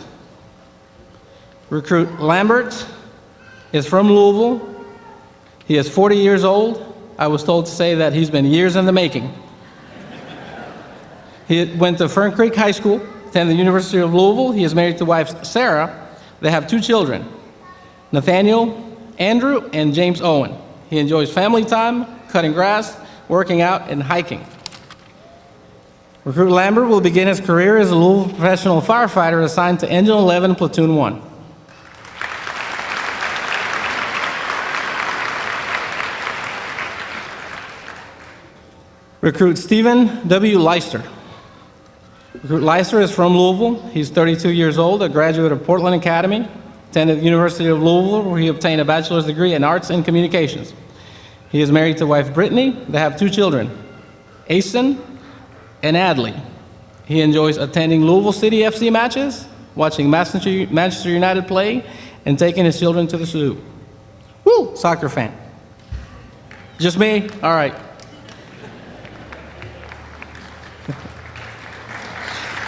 Recruit Lambert is from Louisville. He is 40 years old. I was told to say that he's been years in the making. He went to Fern Creek High School, attended the University of Louisville. He is married to wife Sarah. They have 2 children, Nathaniel, Andrew, and James Owen. He enjoys family time, cutting grass, working out, and hiking. Recruit Lambert will begin his career as a Louisville professional firefighter assigned to Engine 11, Platoon 1. Recruit Stephen W. Leister. Recruit Leister is from Louisville. He's 32 years old, a graduate of Portland Academy, attended the University of Louisville, where he obtained a bachelor's degree in arts and communications. He is married to wife Brittany. They have 2 children, Asen and Adley. He enjoys attending Louisville City FC matches, watching Manchester United play, and taking his children to the zoo. Woo, soccer fan. Just me? All right.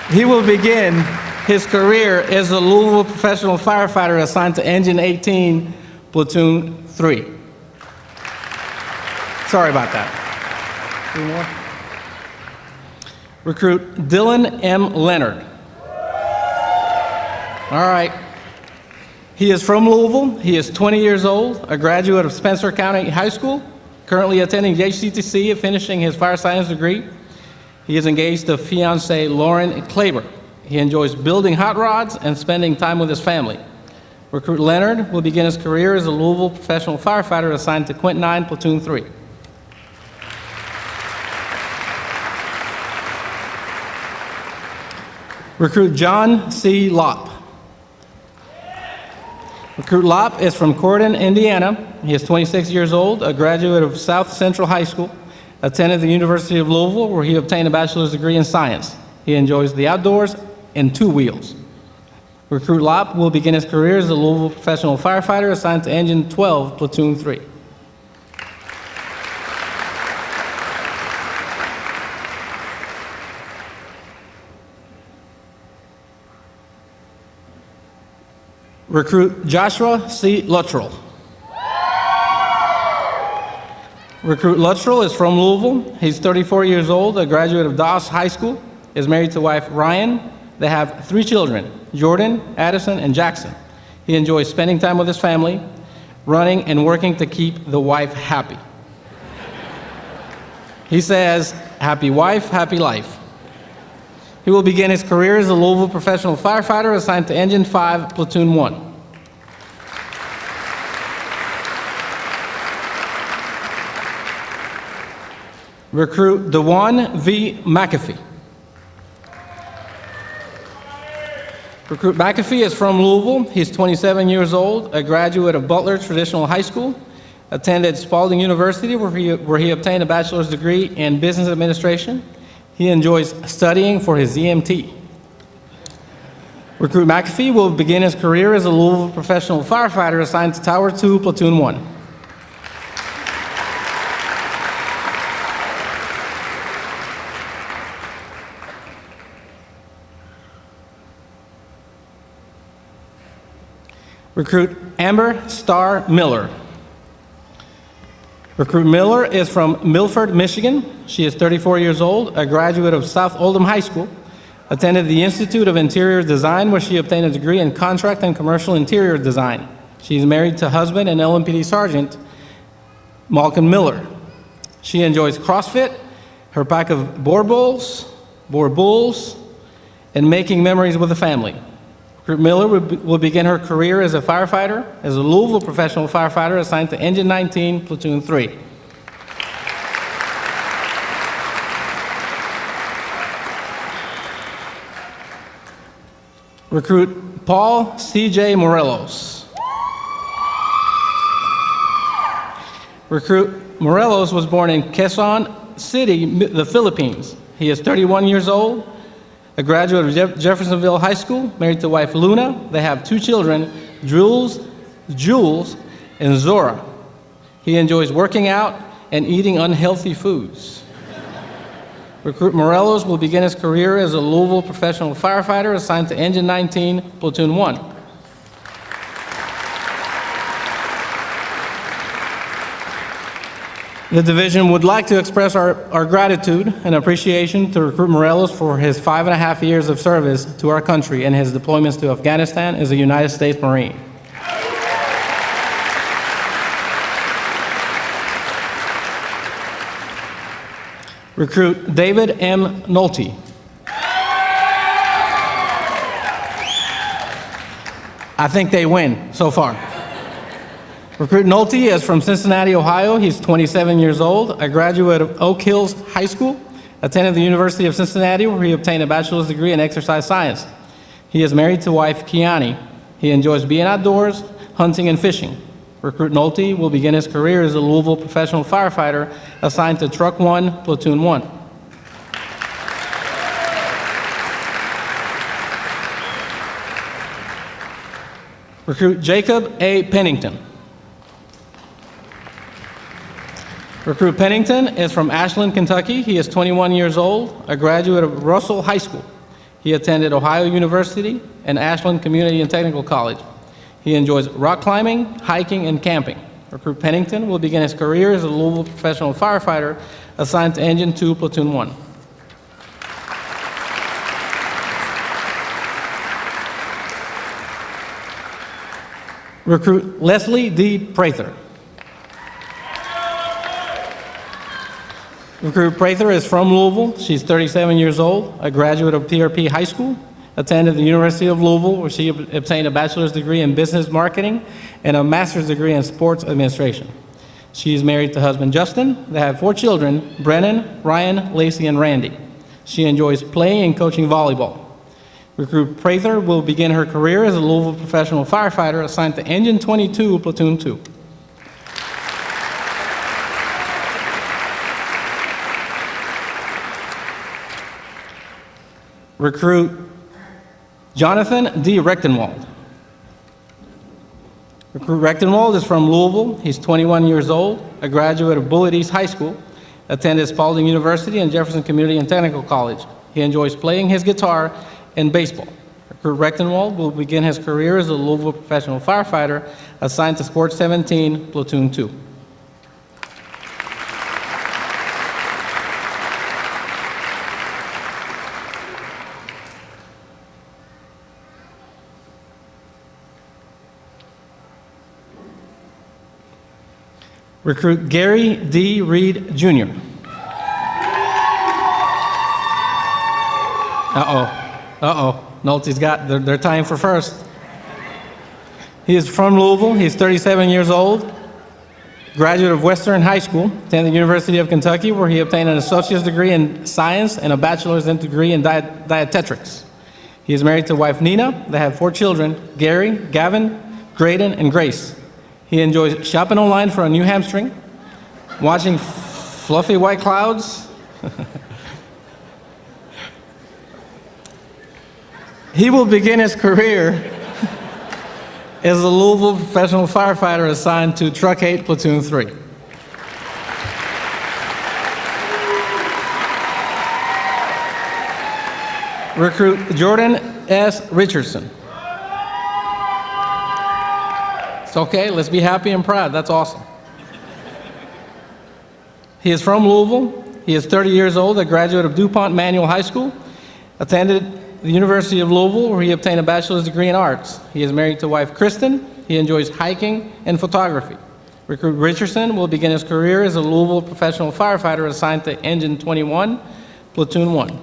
He will begin his career as a Louisville professional firefighter assigned to Engine 18, Platoon 3. Sorry about that. 3 more. Recruit Dylan M. Leonard. All right. He is from Louisville. He is 20 years old, a graduate of Spencer County High School, currently attending JCTC and finishing his fire science degree. He is engaged to fiancée Lauren Klaber. He enjoys building hot rods and spending time with his family. Recruit Leonard will begin his career as a Louisville professional firefighter assigned to Quint 9, Platoon 3. Recruit John C. Lopp. Recruit Lopp is from Corydon, Indiana. He is 26 years old, a graduate of South Central High School, attended the University of Louisville, where he obtained a bachelor's degree in science. He enjoys the outdoors and 2 wheels. Recruit Lopp will begin his career as a Louisville professional firefighter assigned to Engine 12, Platoon 3. Recruit Joshua C. Luttrell. Recruit Luttrell is from Louisville. He's 34 years old, a graduate of Doss High School, is married to wife Ryan. They have 3 children, Jordan, Addison, and Jackson. He enjoys spending time with his family, running and working to keep the wife happy. He says, happy wife, happy life. He will begin his career as a Louisville professional firefighter assigned to Engine 5, Platoon 1. Recruit DeJuan V. McAfee. Recruit McAfee is from Louisville. He's 27 years old, a graduate of Butler Traditional High School, attended Spalding University where he obtained a bachelor's degree in business administration. He enjoys studying for his EMT. Recruit McAfee will begin his career as a Louisville professional firefighter assigned to Tower 2, Platoon 1. Recruit Amber Starr Miller. Recruit Miller is from Milford, Michigan. She is 34 years old, a graduate of South Oldham High School, attended the Institute of Interior Design where she obtained a degree in contract and commercial interior design. She is married to husband and LMPD Sergeant Malcolm Miller. She enjoys CrossFit, her pack of boar bulls, and making memories with the family. Recruit Miller will begin her career as a firefighter, as a Louisville professional firefighter assigned to Engine 19, Platoon 3. Recruit Paul C.J. Morelos. Recruit Morelos was born in Quezon City, the Philippines. He is 31 years old, a graduate of Jeffersonville High School, married to wife Luna. They have 2 children, Jules, and Zora. He enjoys working out and eating unhealthy foods. Recruit Morelos will begin his career as a Louisville professional firefighter assigned to Engine 19, Platoon 1. The division would like to express our gratitude and appreciation to Recruit Morelos for his 5.5 years of service to our country and his deployments to Afghanistan as a United States Marine. Recruit David M. Nolte. I think they win so far. Recruit Nolte is from Cincinnati, Ohio. He's 27 years old, a graduate of Oak Hills High School, attended the University of Cincinnati where he obtained a bachelor's degree in exercise science. He is married to wife Kiani. He enjoys being outdoors, hunting, and fishing. Recruit Nolte will begin his career as a Louisville professional firefighter assigned to Truck 1, Platoon 1. Recruit Jacob A. Pennington. Recruit Pennington is from Ashland, Kentucky. He is 21 years old, a graduate of Russell High School. He attended Ohio University and Ashland Community and Technical College. He enjoys rock climbing, hiking, and camping. Recruit Pennington will begin his career as a Louisville professional firefighter assigned to Engine 2, Platoon 1. Recruit Leslie D. Prather. Recruit Prather is from Louisville. She's 37 years old, a graduate of PRP High School, attended the University of Louisville where she obtained a bachelor's degree in business marketing and a master's degree in sports administration. She is married to husband Justin. They have 4 children, Brennan, Ryan, Lacey, and Randy. She enjoys playing and coaching volleyball. Recruit Prather will begin her career as a Louisville professional firefighter assigned to Engine 22, Platoon 2. Recruit Jonathan D. Rechtenwald. Recruit Rechtenwald is from Louisville. He's 21 years old, a graduate of Bullitt East High School, attended Spalding University and Jefferson Community and Technical College. He enjoys playing his guitar and baseball. Recruit Rechtenwald will begin his career as a Louisville professional firefighter assigned to Sports 17, Platoon 2. Recruit Gary D. Reed, Jr. Nolte's got, they're tying for first. He is from Louisville. He's 37 years old, graduate of Western High School, attended the University of Kentucky where he obtained an associate's degree in science and a bachelor's degree in dietetics. He is married to wife Nina. They have 4 children, Gary, Gavin, Graydon, and Grace. He enjoys shopping online for a new hamstring, watching fluffy white clouds. He will begin his career as a Louisville professional firefighter assigned to Truck 8, Platoon 3. Recruit Jordan S. Richardson. It's okay, let's be happy and proud. That's awesome. He is from Louisville. He is 30 years old, a graduate of DuPont Manual High School, attended the University of Louisville where he obtained a bachelor's degree in arts. He is married to wife Kristen. He enjoys hiking and photography. Recruit Richardson will begin his career as a Louisville professional firefighter assigned to Engine 21, Platoon 1.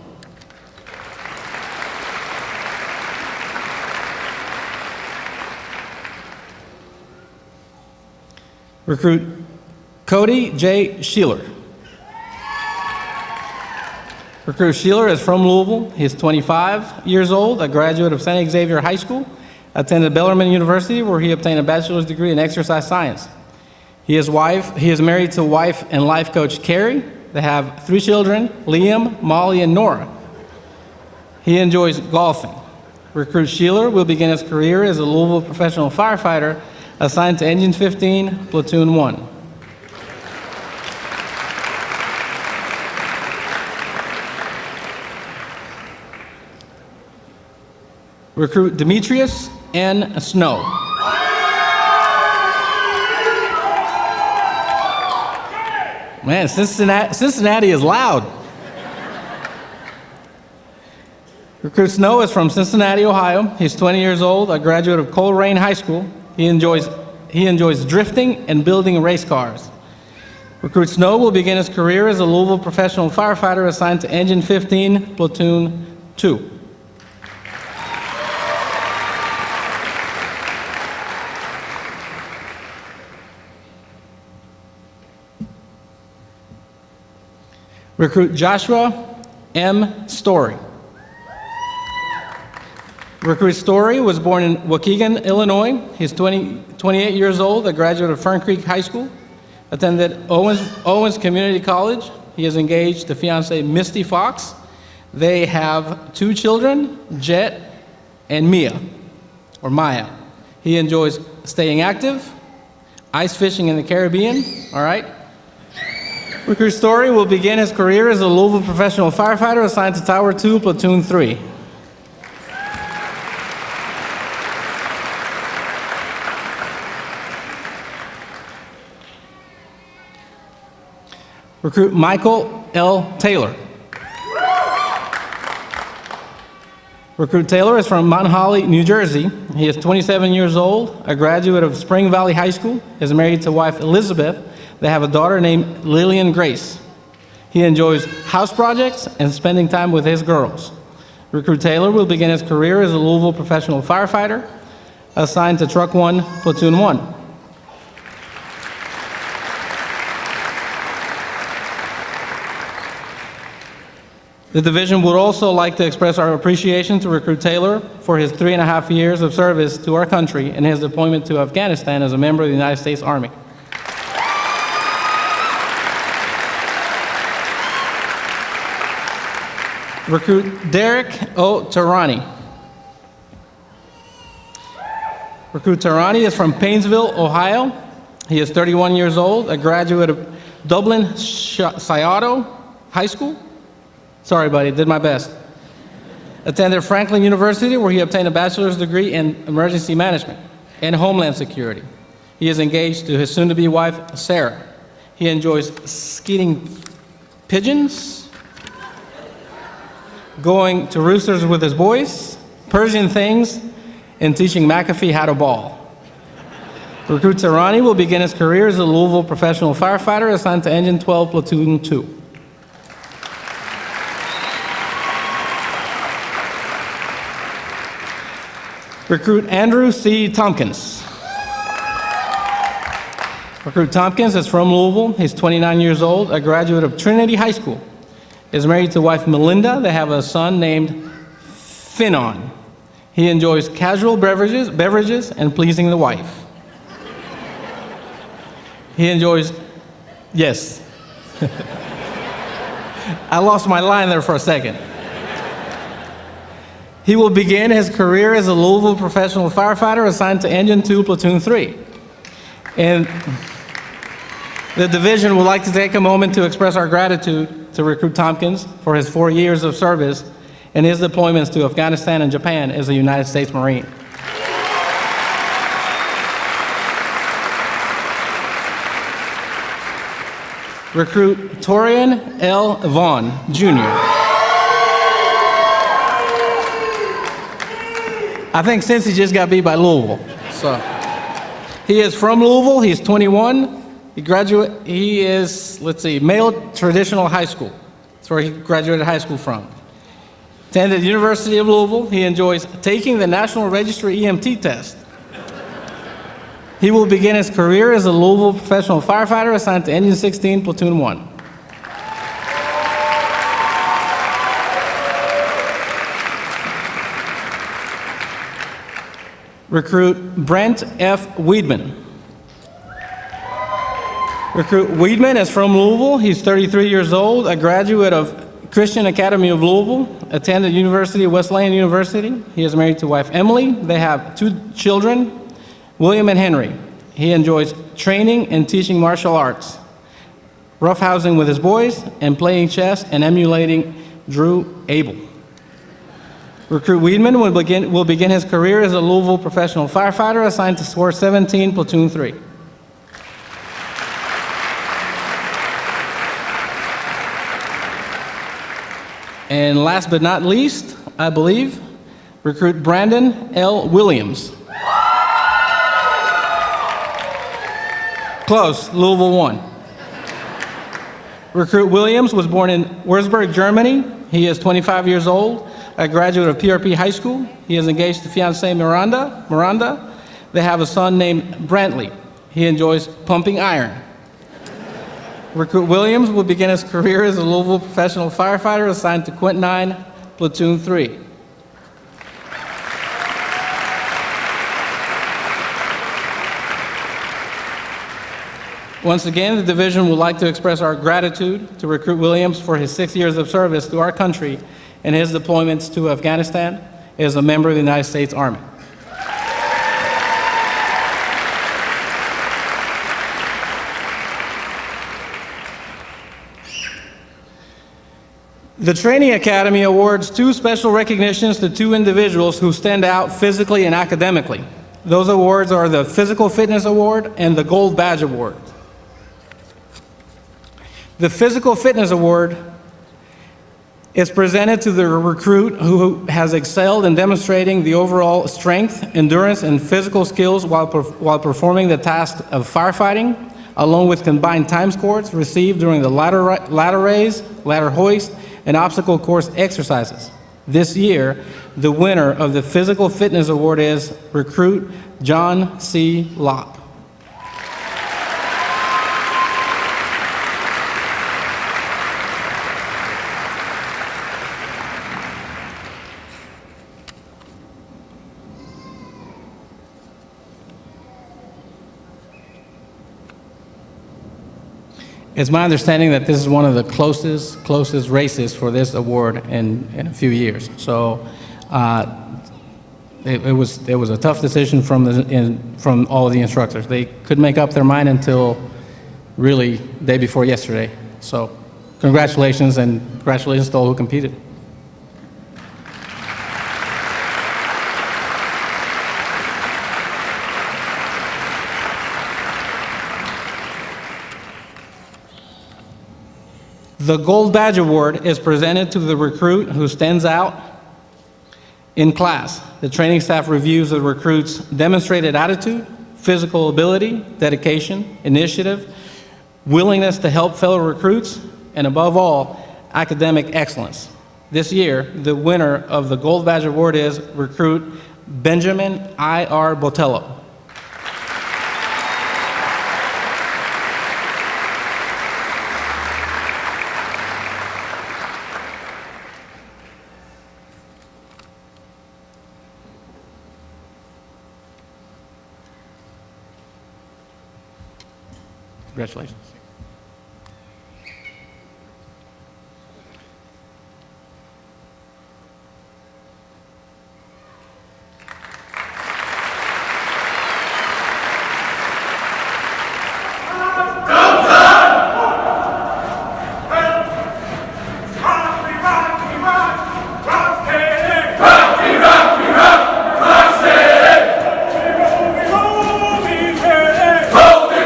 Recruit Cody J. Sheeler. Recruit Sheeler is from Louisville. He is 25 years old, a graduate of St. Xavier High School, attended Bellarmine University where he obtained a bachelor's degree in exercise science. He is married to wife and life coach Carrie. They have 3 children, Liam, Molly, and Nora. He enjoys golfing. Recruit Sheeler will begin his career as a Louisville professional firefighter assigned to Engine 15, Platoon 1. Recruit Demetrius N. Snow. Man, Cincinnati is loud. Recruit Snow is from Cincinnati, Ohio. He's 20 years old, a graduate of Coleraine High School. He enjoys drifting and building race cars. Recruit Snow will begin his career as a Louisville professional firefighter assigned to Engine 15, Platoon 2. Recruit Joshua M. Story. Recruit Story was born in Waukegan, Illinois. He's 28 years old, a graduate of Fern Creek High School, attended Owens Community College. He is engaged to fiancee Misty Fox. They have 2 children, Jet and Mia. He enjoys staying active, ice fishing in the Caribbean, all right? Recruit Story will begin his career as a Louisville professional firefighter assigned to Tower 2, Platoon 3. Recruit Michael L. Taylor. Recruit Taylor is from Mount Holly, New Jersey. He is 27 years old, a graduate of Spring Valley High School, is married to wife Elizabeth. They have a daughter named Lillian Grace. He enjoys house projects and spending time with his girls. Recruit Taylor will begin his career as a Louisville professional firefighter assigned to Truck 1, Platoon 1. The division would also like to express our appreciation to Recruit Taylor for his 3.5 years of service to our country and his deployment to Afghanistan as a member of the United States Army. Recruit Derek O. Tarani. Recruit Tarani is from Painesville, Ohio. He is 31 years old, a graduate of Dublin Scioto High School. Sorry, buddy, did my best. Attended Franklin University, where he obtained a bachelor's degree in emergency management and homeland security. He is engaged to his soon-to-be wife, Sarah. He enjoys skeeting pigeons, going to roosters with his boys, Persian things, and teaching McAfee how to ball. Recruit Tarani will begin his career as a Louisville professional firefighter assigned to Engine 12, Platoon 2. Recruit Andrew C. Tompkins. Recruit Tompkins is from Louisville. He's 29 years old, a graduate of Trinity High School. Is married to wife Melinda. They have a son named Finon. He enjoys casual beverages and pleasing the wife. He enjoys, yes. I lost my line there for a second. He will begin his career as a Louisville professional firefighter assigned to Engine 2, Platoon 3. And the division would like to take a moment to express our gratitude to Recruit Tompkins for his 4 years of service and his deployments to Afghanistan and Japan as a United States Marine. Recruit Torian L. Vaughn, Jr. I think since he just got beat by Louisville. So he is from Louisville. He's 21. He is, Male Traditional High School. That's where he graduated high school from. Attended the University of Louisville. He enjoys taking the National Register EMT test. He will begin his career as a Louisville professional firefighter assigned to Engine 16, Platoon 1. Recruit Brent F. Weedman. Recruit Weedman is from Louisville. He's 33 years old, a graduate of Christian Academy of Louisville, attended University of Wesleyan University. He is married to wife Emily. They have 2 children, William and Henry. He enjoys training and teaching martial arts, roughhousing with his boys, and playing chess and emulating Drew Abel. Recruit Weedman will begin his career as a Louisville professional firefighter assigned to Squad 17, Platoon 3. And last but not least, I believe, recruit Brandon L. Williams. Close, Louisville 1. Recruit Williams was born in Würzburg, Germany. He is 25 years old, a graduate of PRP High School. He is engaged to fiancée Miranda. They have a son named Brantley. He enjoys pumping iron. Recruit Williams will begin his career as a Louisville professional firefighter assigned to Quint 9, Platoon 3. Once again, the division would like to express our gratitude to Recruit Williams for his 6 years of service to our country and his deployments to Afghanistan as a member of the United States Army. The Training Academy awards 2 special recognitions to 2 individuals who stand out physically and academically. Those awards are the Physical Fitness Award and the Gold Badge Award. The Physical Fitness Award is presented to the recruit who has excelled in demonstrating the overall strength, endurance, and physical skills while performing the task of firefighting, along with combined time scores received during the ladder raise, ladder hoist, and obstacle course exercises. This year, the winner of the Physical Fitness Award is recruit John C. Lopp. It's my understanding that this is one of the closest races for this award in a few years. So it was a tough decision from all of the instructors. They couldn't make up their mind until really day before yesterday. So congratulations, and congratulations to all who competed. The Gold Badge Award is presented to the recruit who stands out in class. The training staff reviews the recruit's demonstrated attitude, physical ability, dedication, initiative, willingness to help fellow recruits, and above all, academic excellence. This year, the winner of the Gold Badge Award is recruit Benjamin I.R. Botello. Congratulations.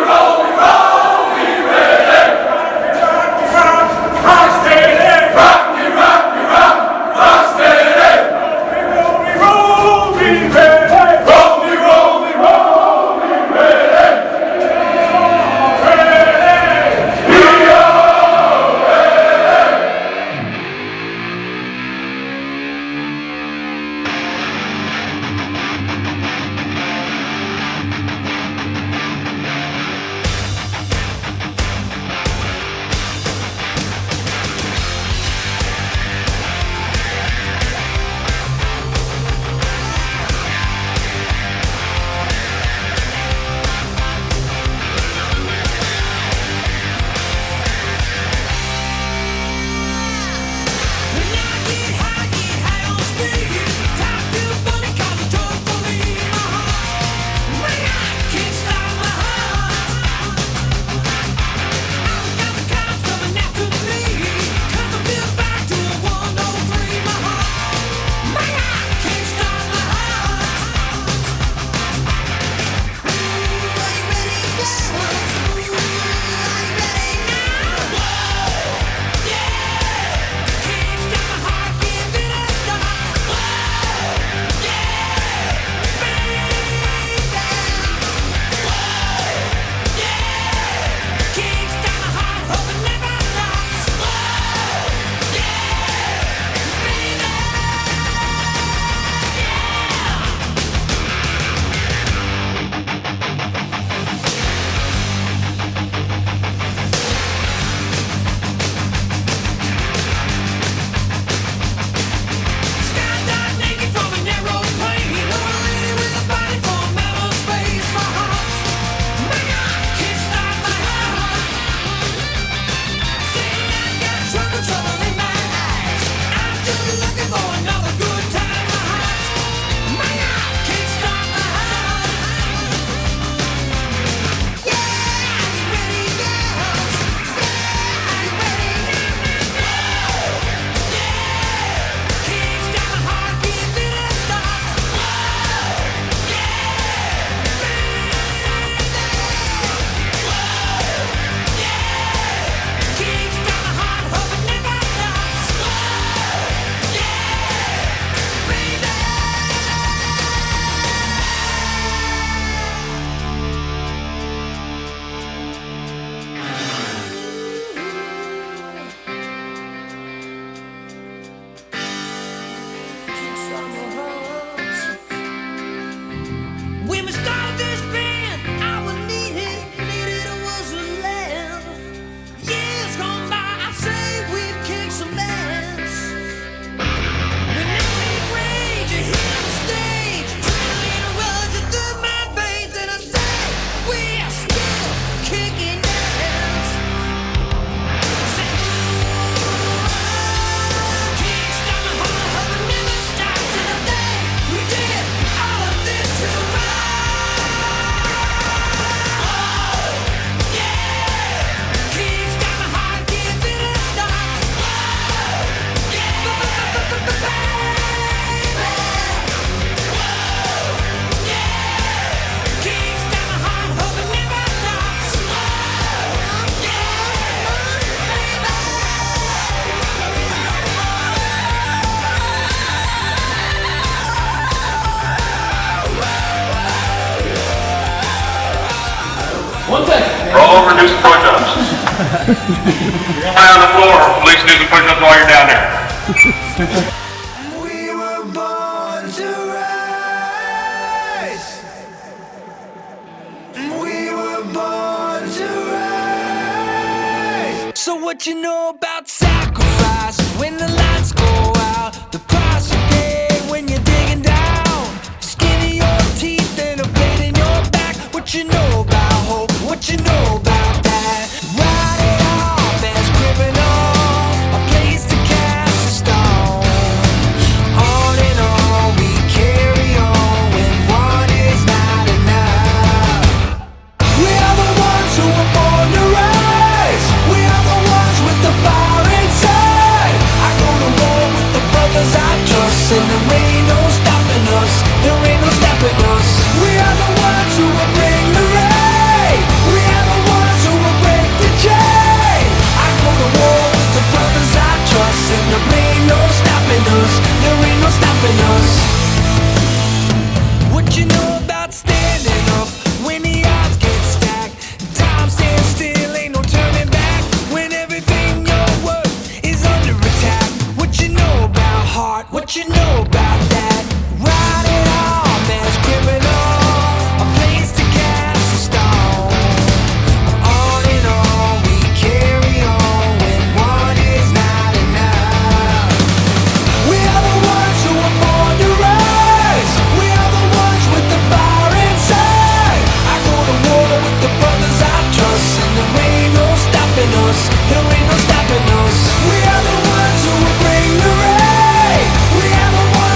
Roll,
Roll over and do some push-ups. Lie on the floor, at least do some push-ups while you're down there.
We were born to rise. We were born to rise. So what you know about sacrifice? When the lights go out, the price you pay when you're digging down. Skin in your teeth and a blade in your back. What you know about hope? What you know about that? Write it off as criminal, a place to cast a stone. On and on we carry on when one is not enough. We are the ones who were born to rise. We are the ones with the fire inside. I go to war with the brothers I trust, and there ain't no stopping us. There ain't no stopping us. We are the ones who will bring the rain. We are the ones who will break the chain. I go to war with the brothers I trust, and there ain't no stopping us. There ain't no stopping us. What you know about standing up when the odds get stacked? Time stands still, ain't no turning back. When everything you're worth is under attack. What you know about heart? What you know about that? Write it off as criminal, a place to cast a stone. On and on we carry on when one is not enough. We are the ones who were born to rise. We are the ones with the fire inside. I go to war with the brothers I trust, and there ain't no stopping us. There ain't no stopping us. We are the ones who will bring the rain. We are the ones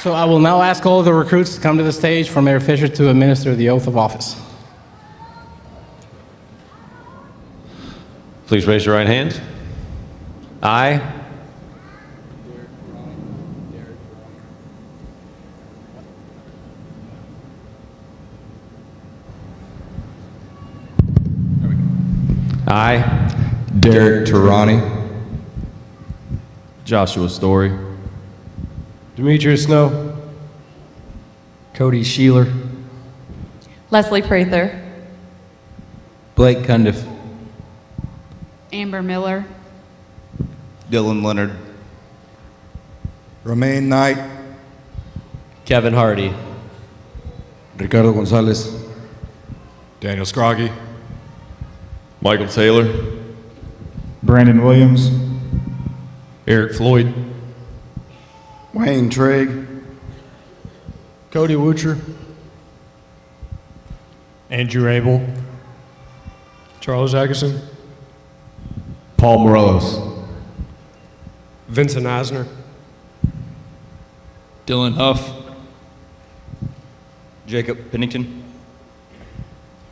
So I will now ask all of the recruits to come to the stage for Mayor Fisher to administer the oath of office.
Please raise your right hand. I,
Derek Tarani. Joshua Story.
Demetrius Snow.
Cody Sheeler.
Leslie Prather.
Blake Cundiff.
Amber Miller.
Dylan Leonard.
Romaine Knight,
Kevin Hardy.
Ricardo Gonzalez.
Daniel Scroggy. Michael Taylor.
Brandon Williams.
Eric Floyd.
Wayne Trigg,
Cody Woocher.
Andrew Abel.
Charles Atkinson.
Paul Morelos.
Vincent Eisner.
Dylan Huff. Jacob Pennington.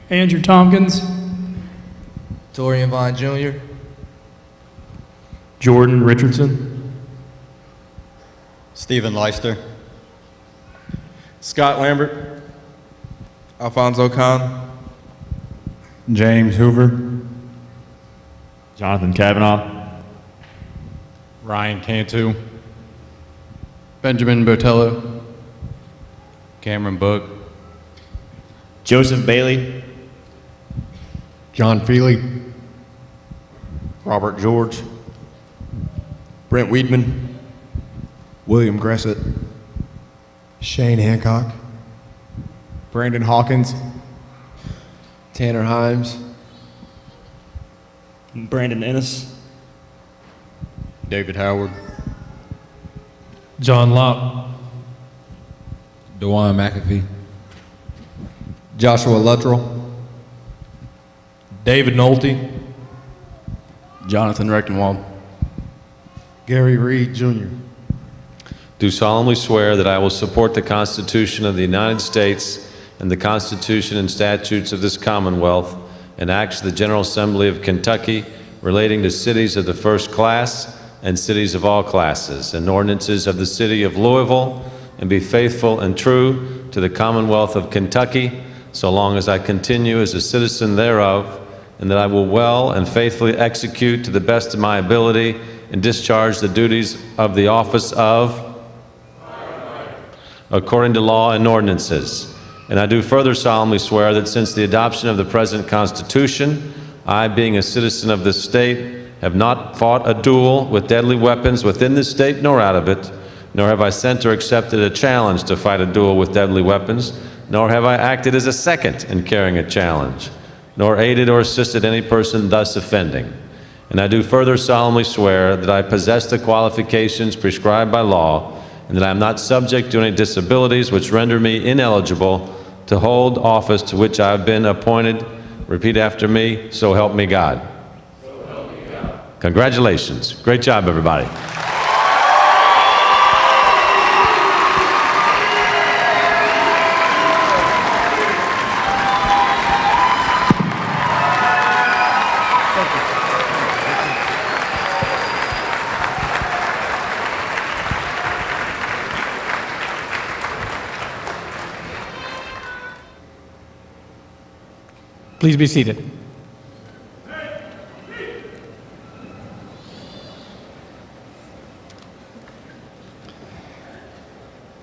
Andrew Tompkins.
Torian Vaughn Jr.
Jordan Richardson.
Stephen Leister.
Scott Lambert.
Alfonso Khan.
James Hoover.
Jonathan Kavanaugh.
Ryan Cantu.
Benjamin Botello. Cameron Book.
Joseph Bailey.
John Feely.
Robert George.
Brent Weedman.
William Gressett,
Shane Hancock.
Brandon Hawkins.
Tanner Himes.
Brandon Ennis.
David Howard.
John Lopp.
DeWan McAfee. Joshua Luttrell.
David Nolte.
Jonathan Rechtenwald.
Gary Reed Jr.
do solemnly swear that I will support the Constitution of the United States and the Constitution and statutes of this Commonwealth and acts of the General Assembly of Kentucky relating to cities of the first class and cities of all classes and ordinances of the city of Louisville, and be faithful and true to the Commonwealth of Kentucky so long as I continue as a citizen thereof, and that I will well and faithfully execute to the best of my ability and discharge the duties of the office of according to law and ordinances. And I do further solemnly swear that since the adoption of the present Constitution, I, being a citizen of this state, have not fought a duel with deadly weapons within this state nor out of it, nor have I sent or accepted a challenge to fight a duel with deadly weapons, nor have I acted as a second in carrying a challenge, nor aided or assisted any person thus offending. And I do further solemnly swear that I possess the qualifications prescribed by law, and that I am not subject to any disabilities which render me ineligible to hold office to which I have been appointed. Repeat after me, so help me God. So help me God. Congratulations. Great job, everybody.
Please be seated.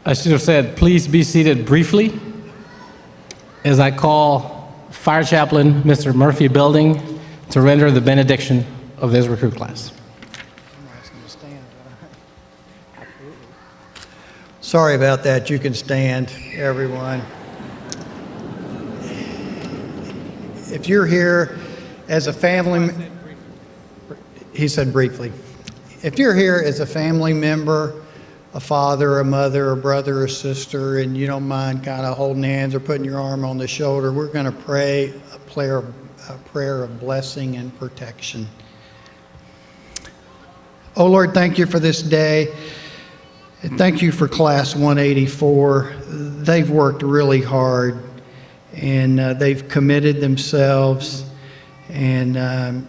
I should have said, please be seated briefly as I call Fire Chaplain Mr. Murphy Belding to render the benediction of this recruit class.
Sorry about that. You can stand, everyone. If you're here as a family, he said briefly. If you're here as a family member, a father, a mother, a brother, or sister, and you don't mind kind of holding hands or putting your arm on the shoulder, we're going to pray a prayer of blessing and protection. Oh Lord, thank you for this day. And thank you for Class 184. They've worked really hard, and they've committed themselves, and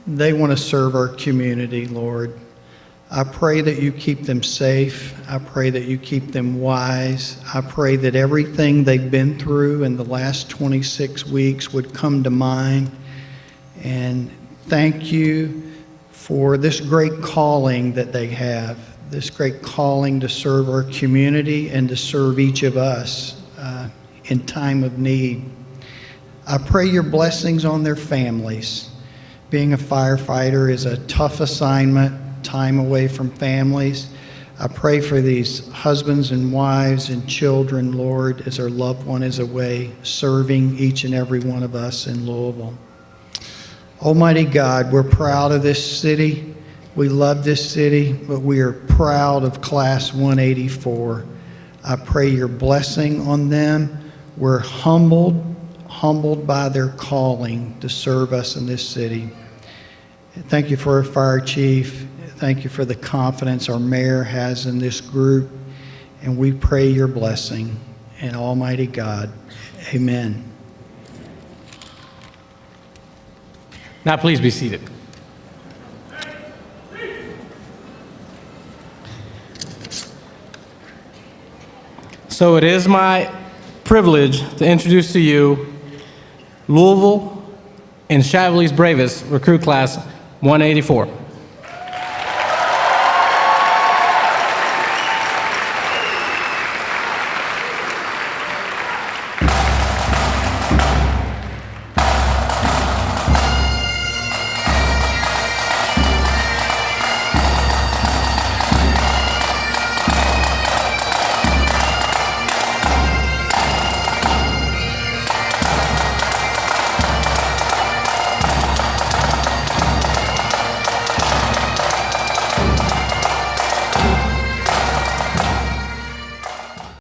they want to serve our community, Lord. I pray that you keep them safe. I pray that you keep them wise. I pray that everything they've been through in the last 26 weeks would come to mind. And thank you for this great calling that they have, this great calling to serve our community and to serve each of us in time of need. I pray your blessings on their families. Being a firefighter is a tough assignment, time away from families. I pray for these husbands and wives and children, Lord, as their loved one is away, serving each and every one of us in Louisville. Almighty God, we're proud of this city. We love this city, but we are proud of Class 184. I pray your blessing on them. We're humbled by their calling to serve us in this city. Thank you for our fire chief. Thank you for the confidence our mayor has in this group. And we pray your blessing. And Almighty God, amen.
Now please be seated. So it is my privilege to introduce to you Louisville and Cheveley's bravest recruit class 184.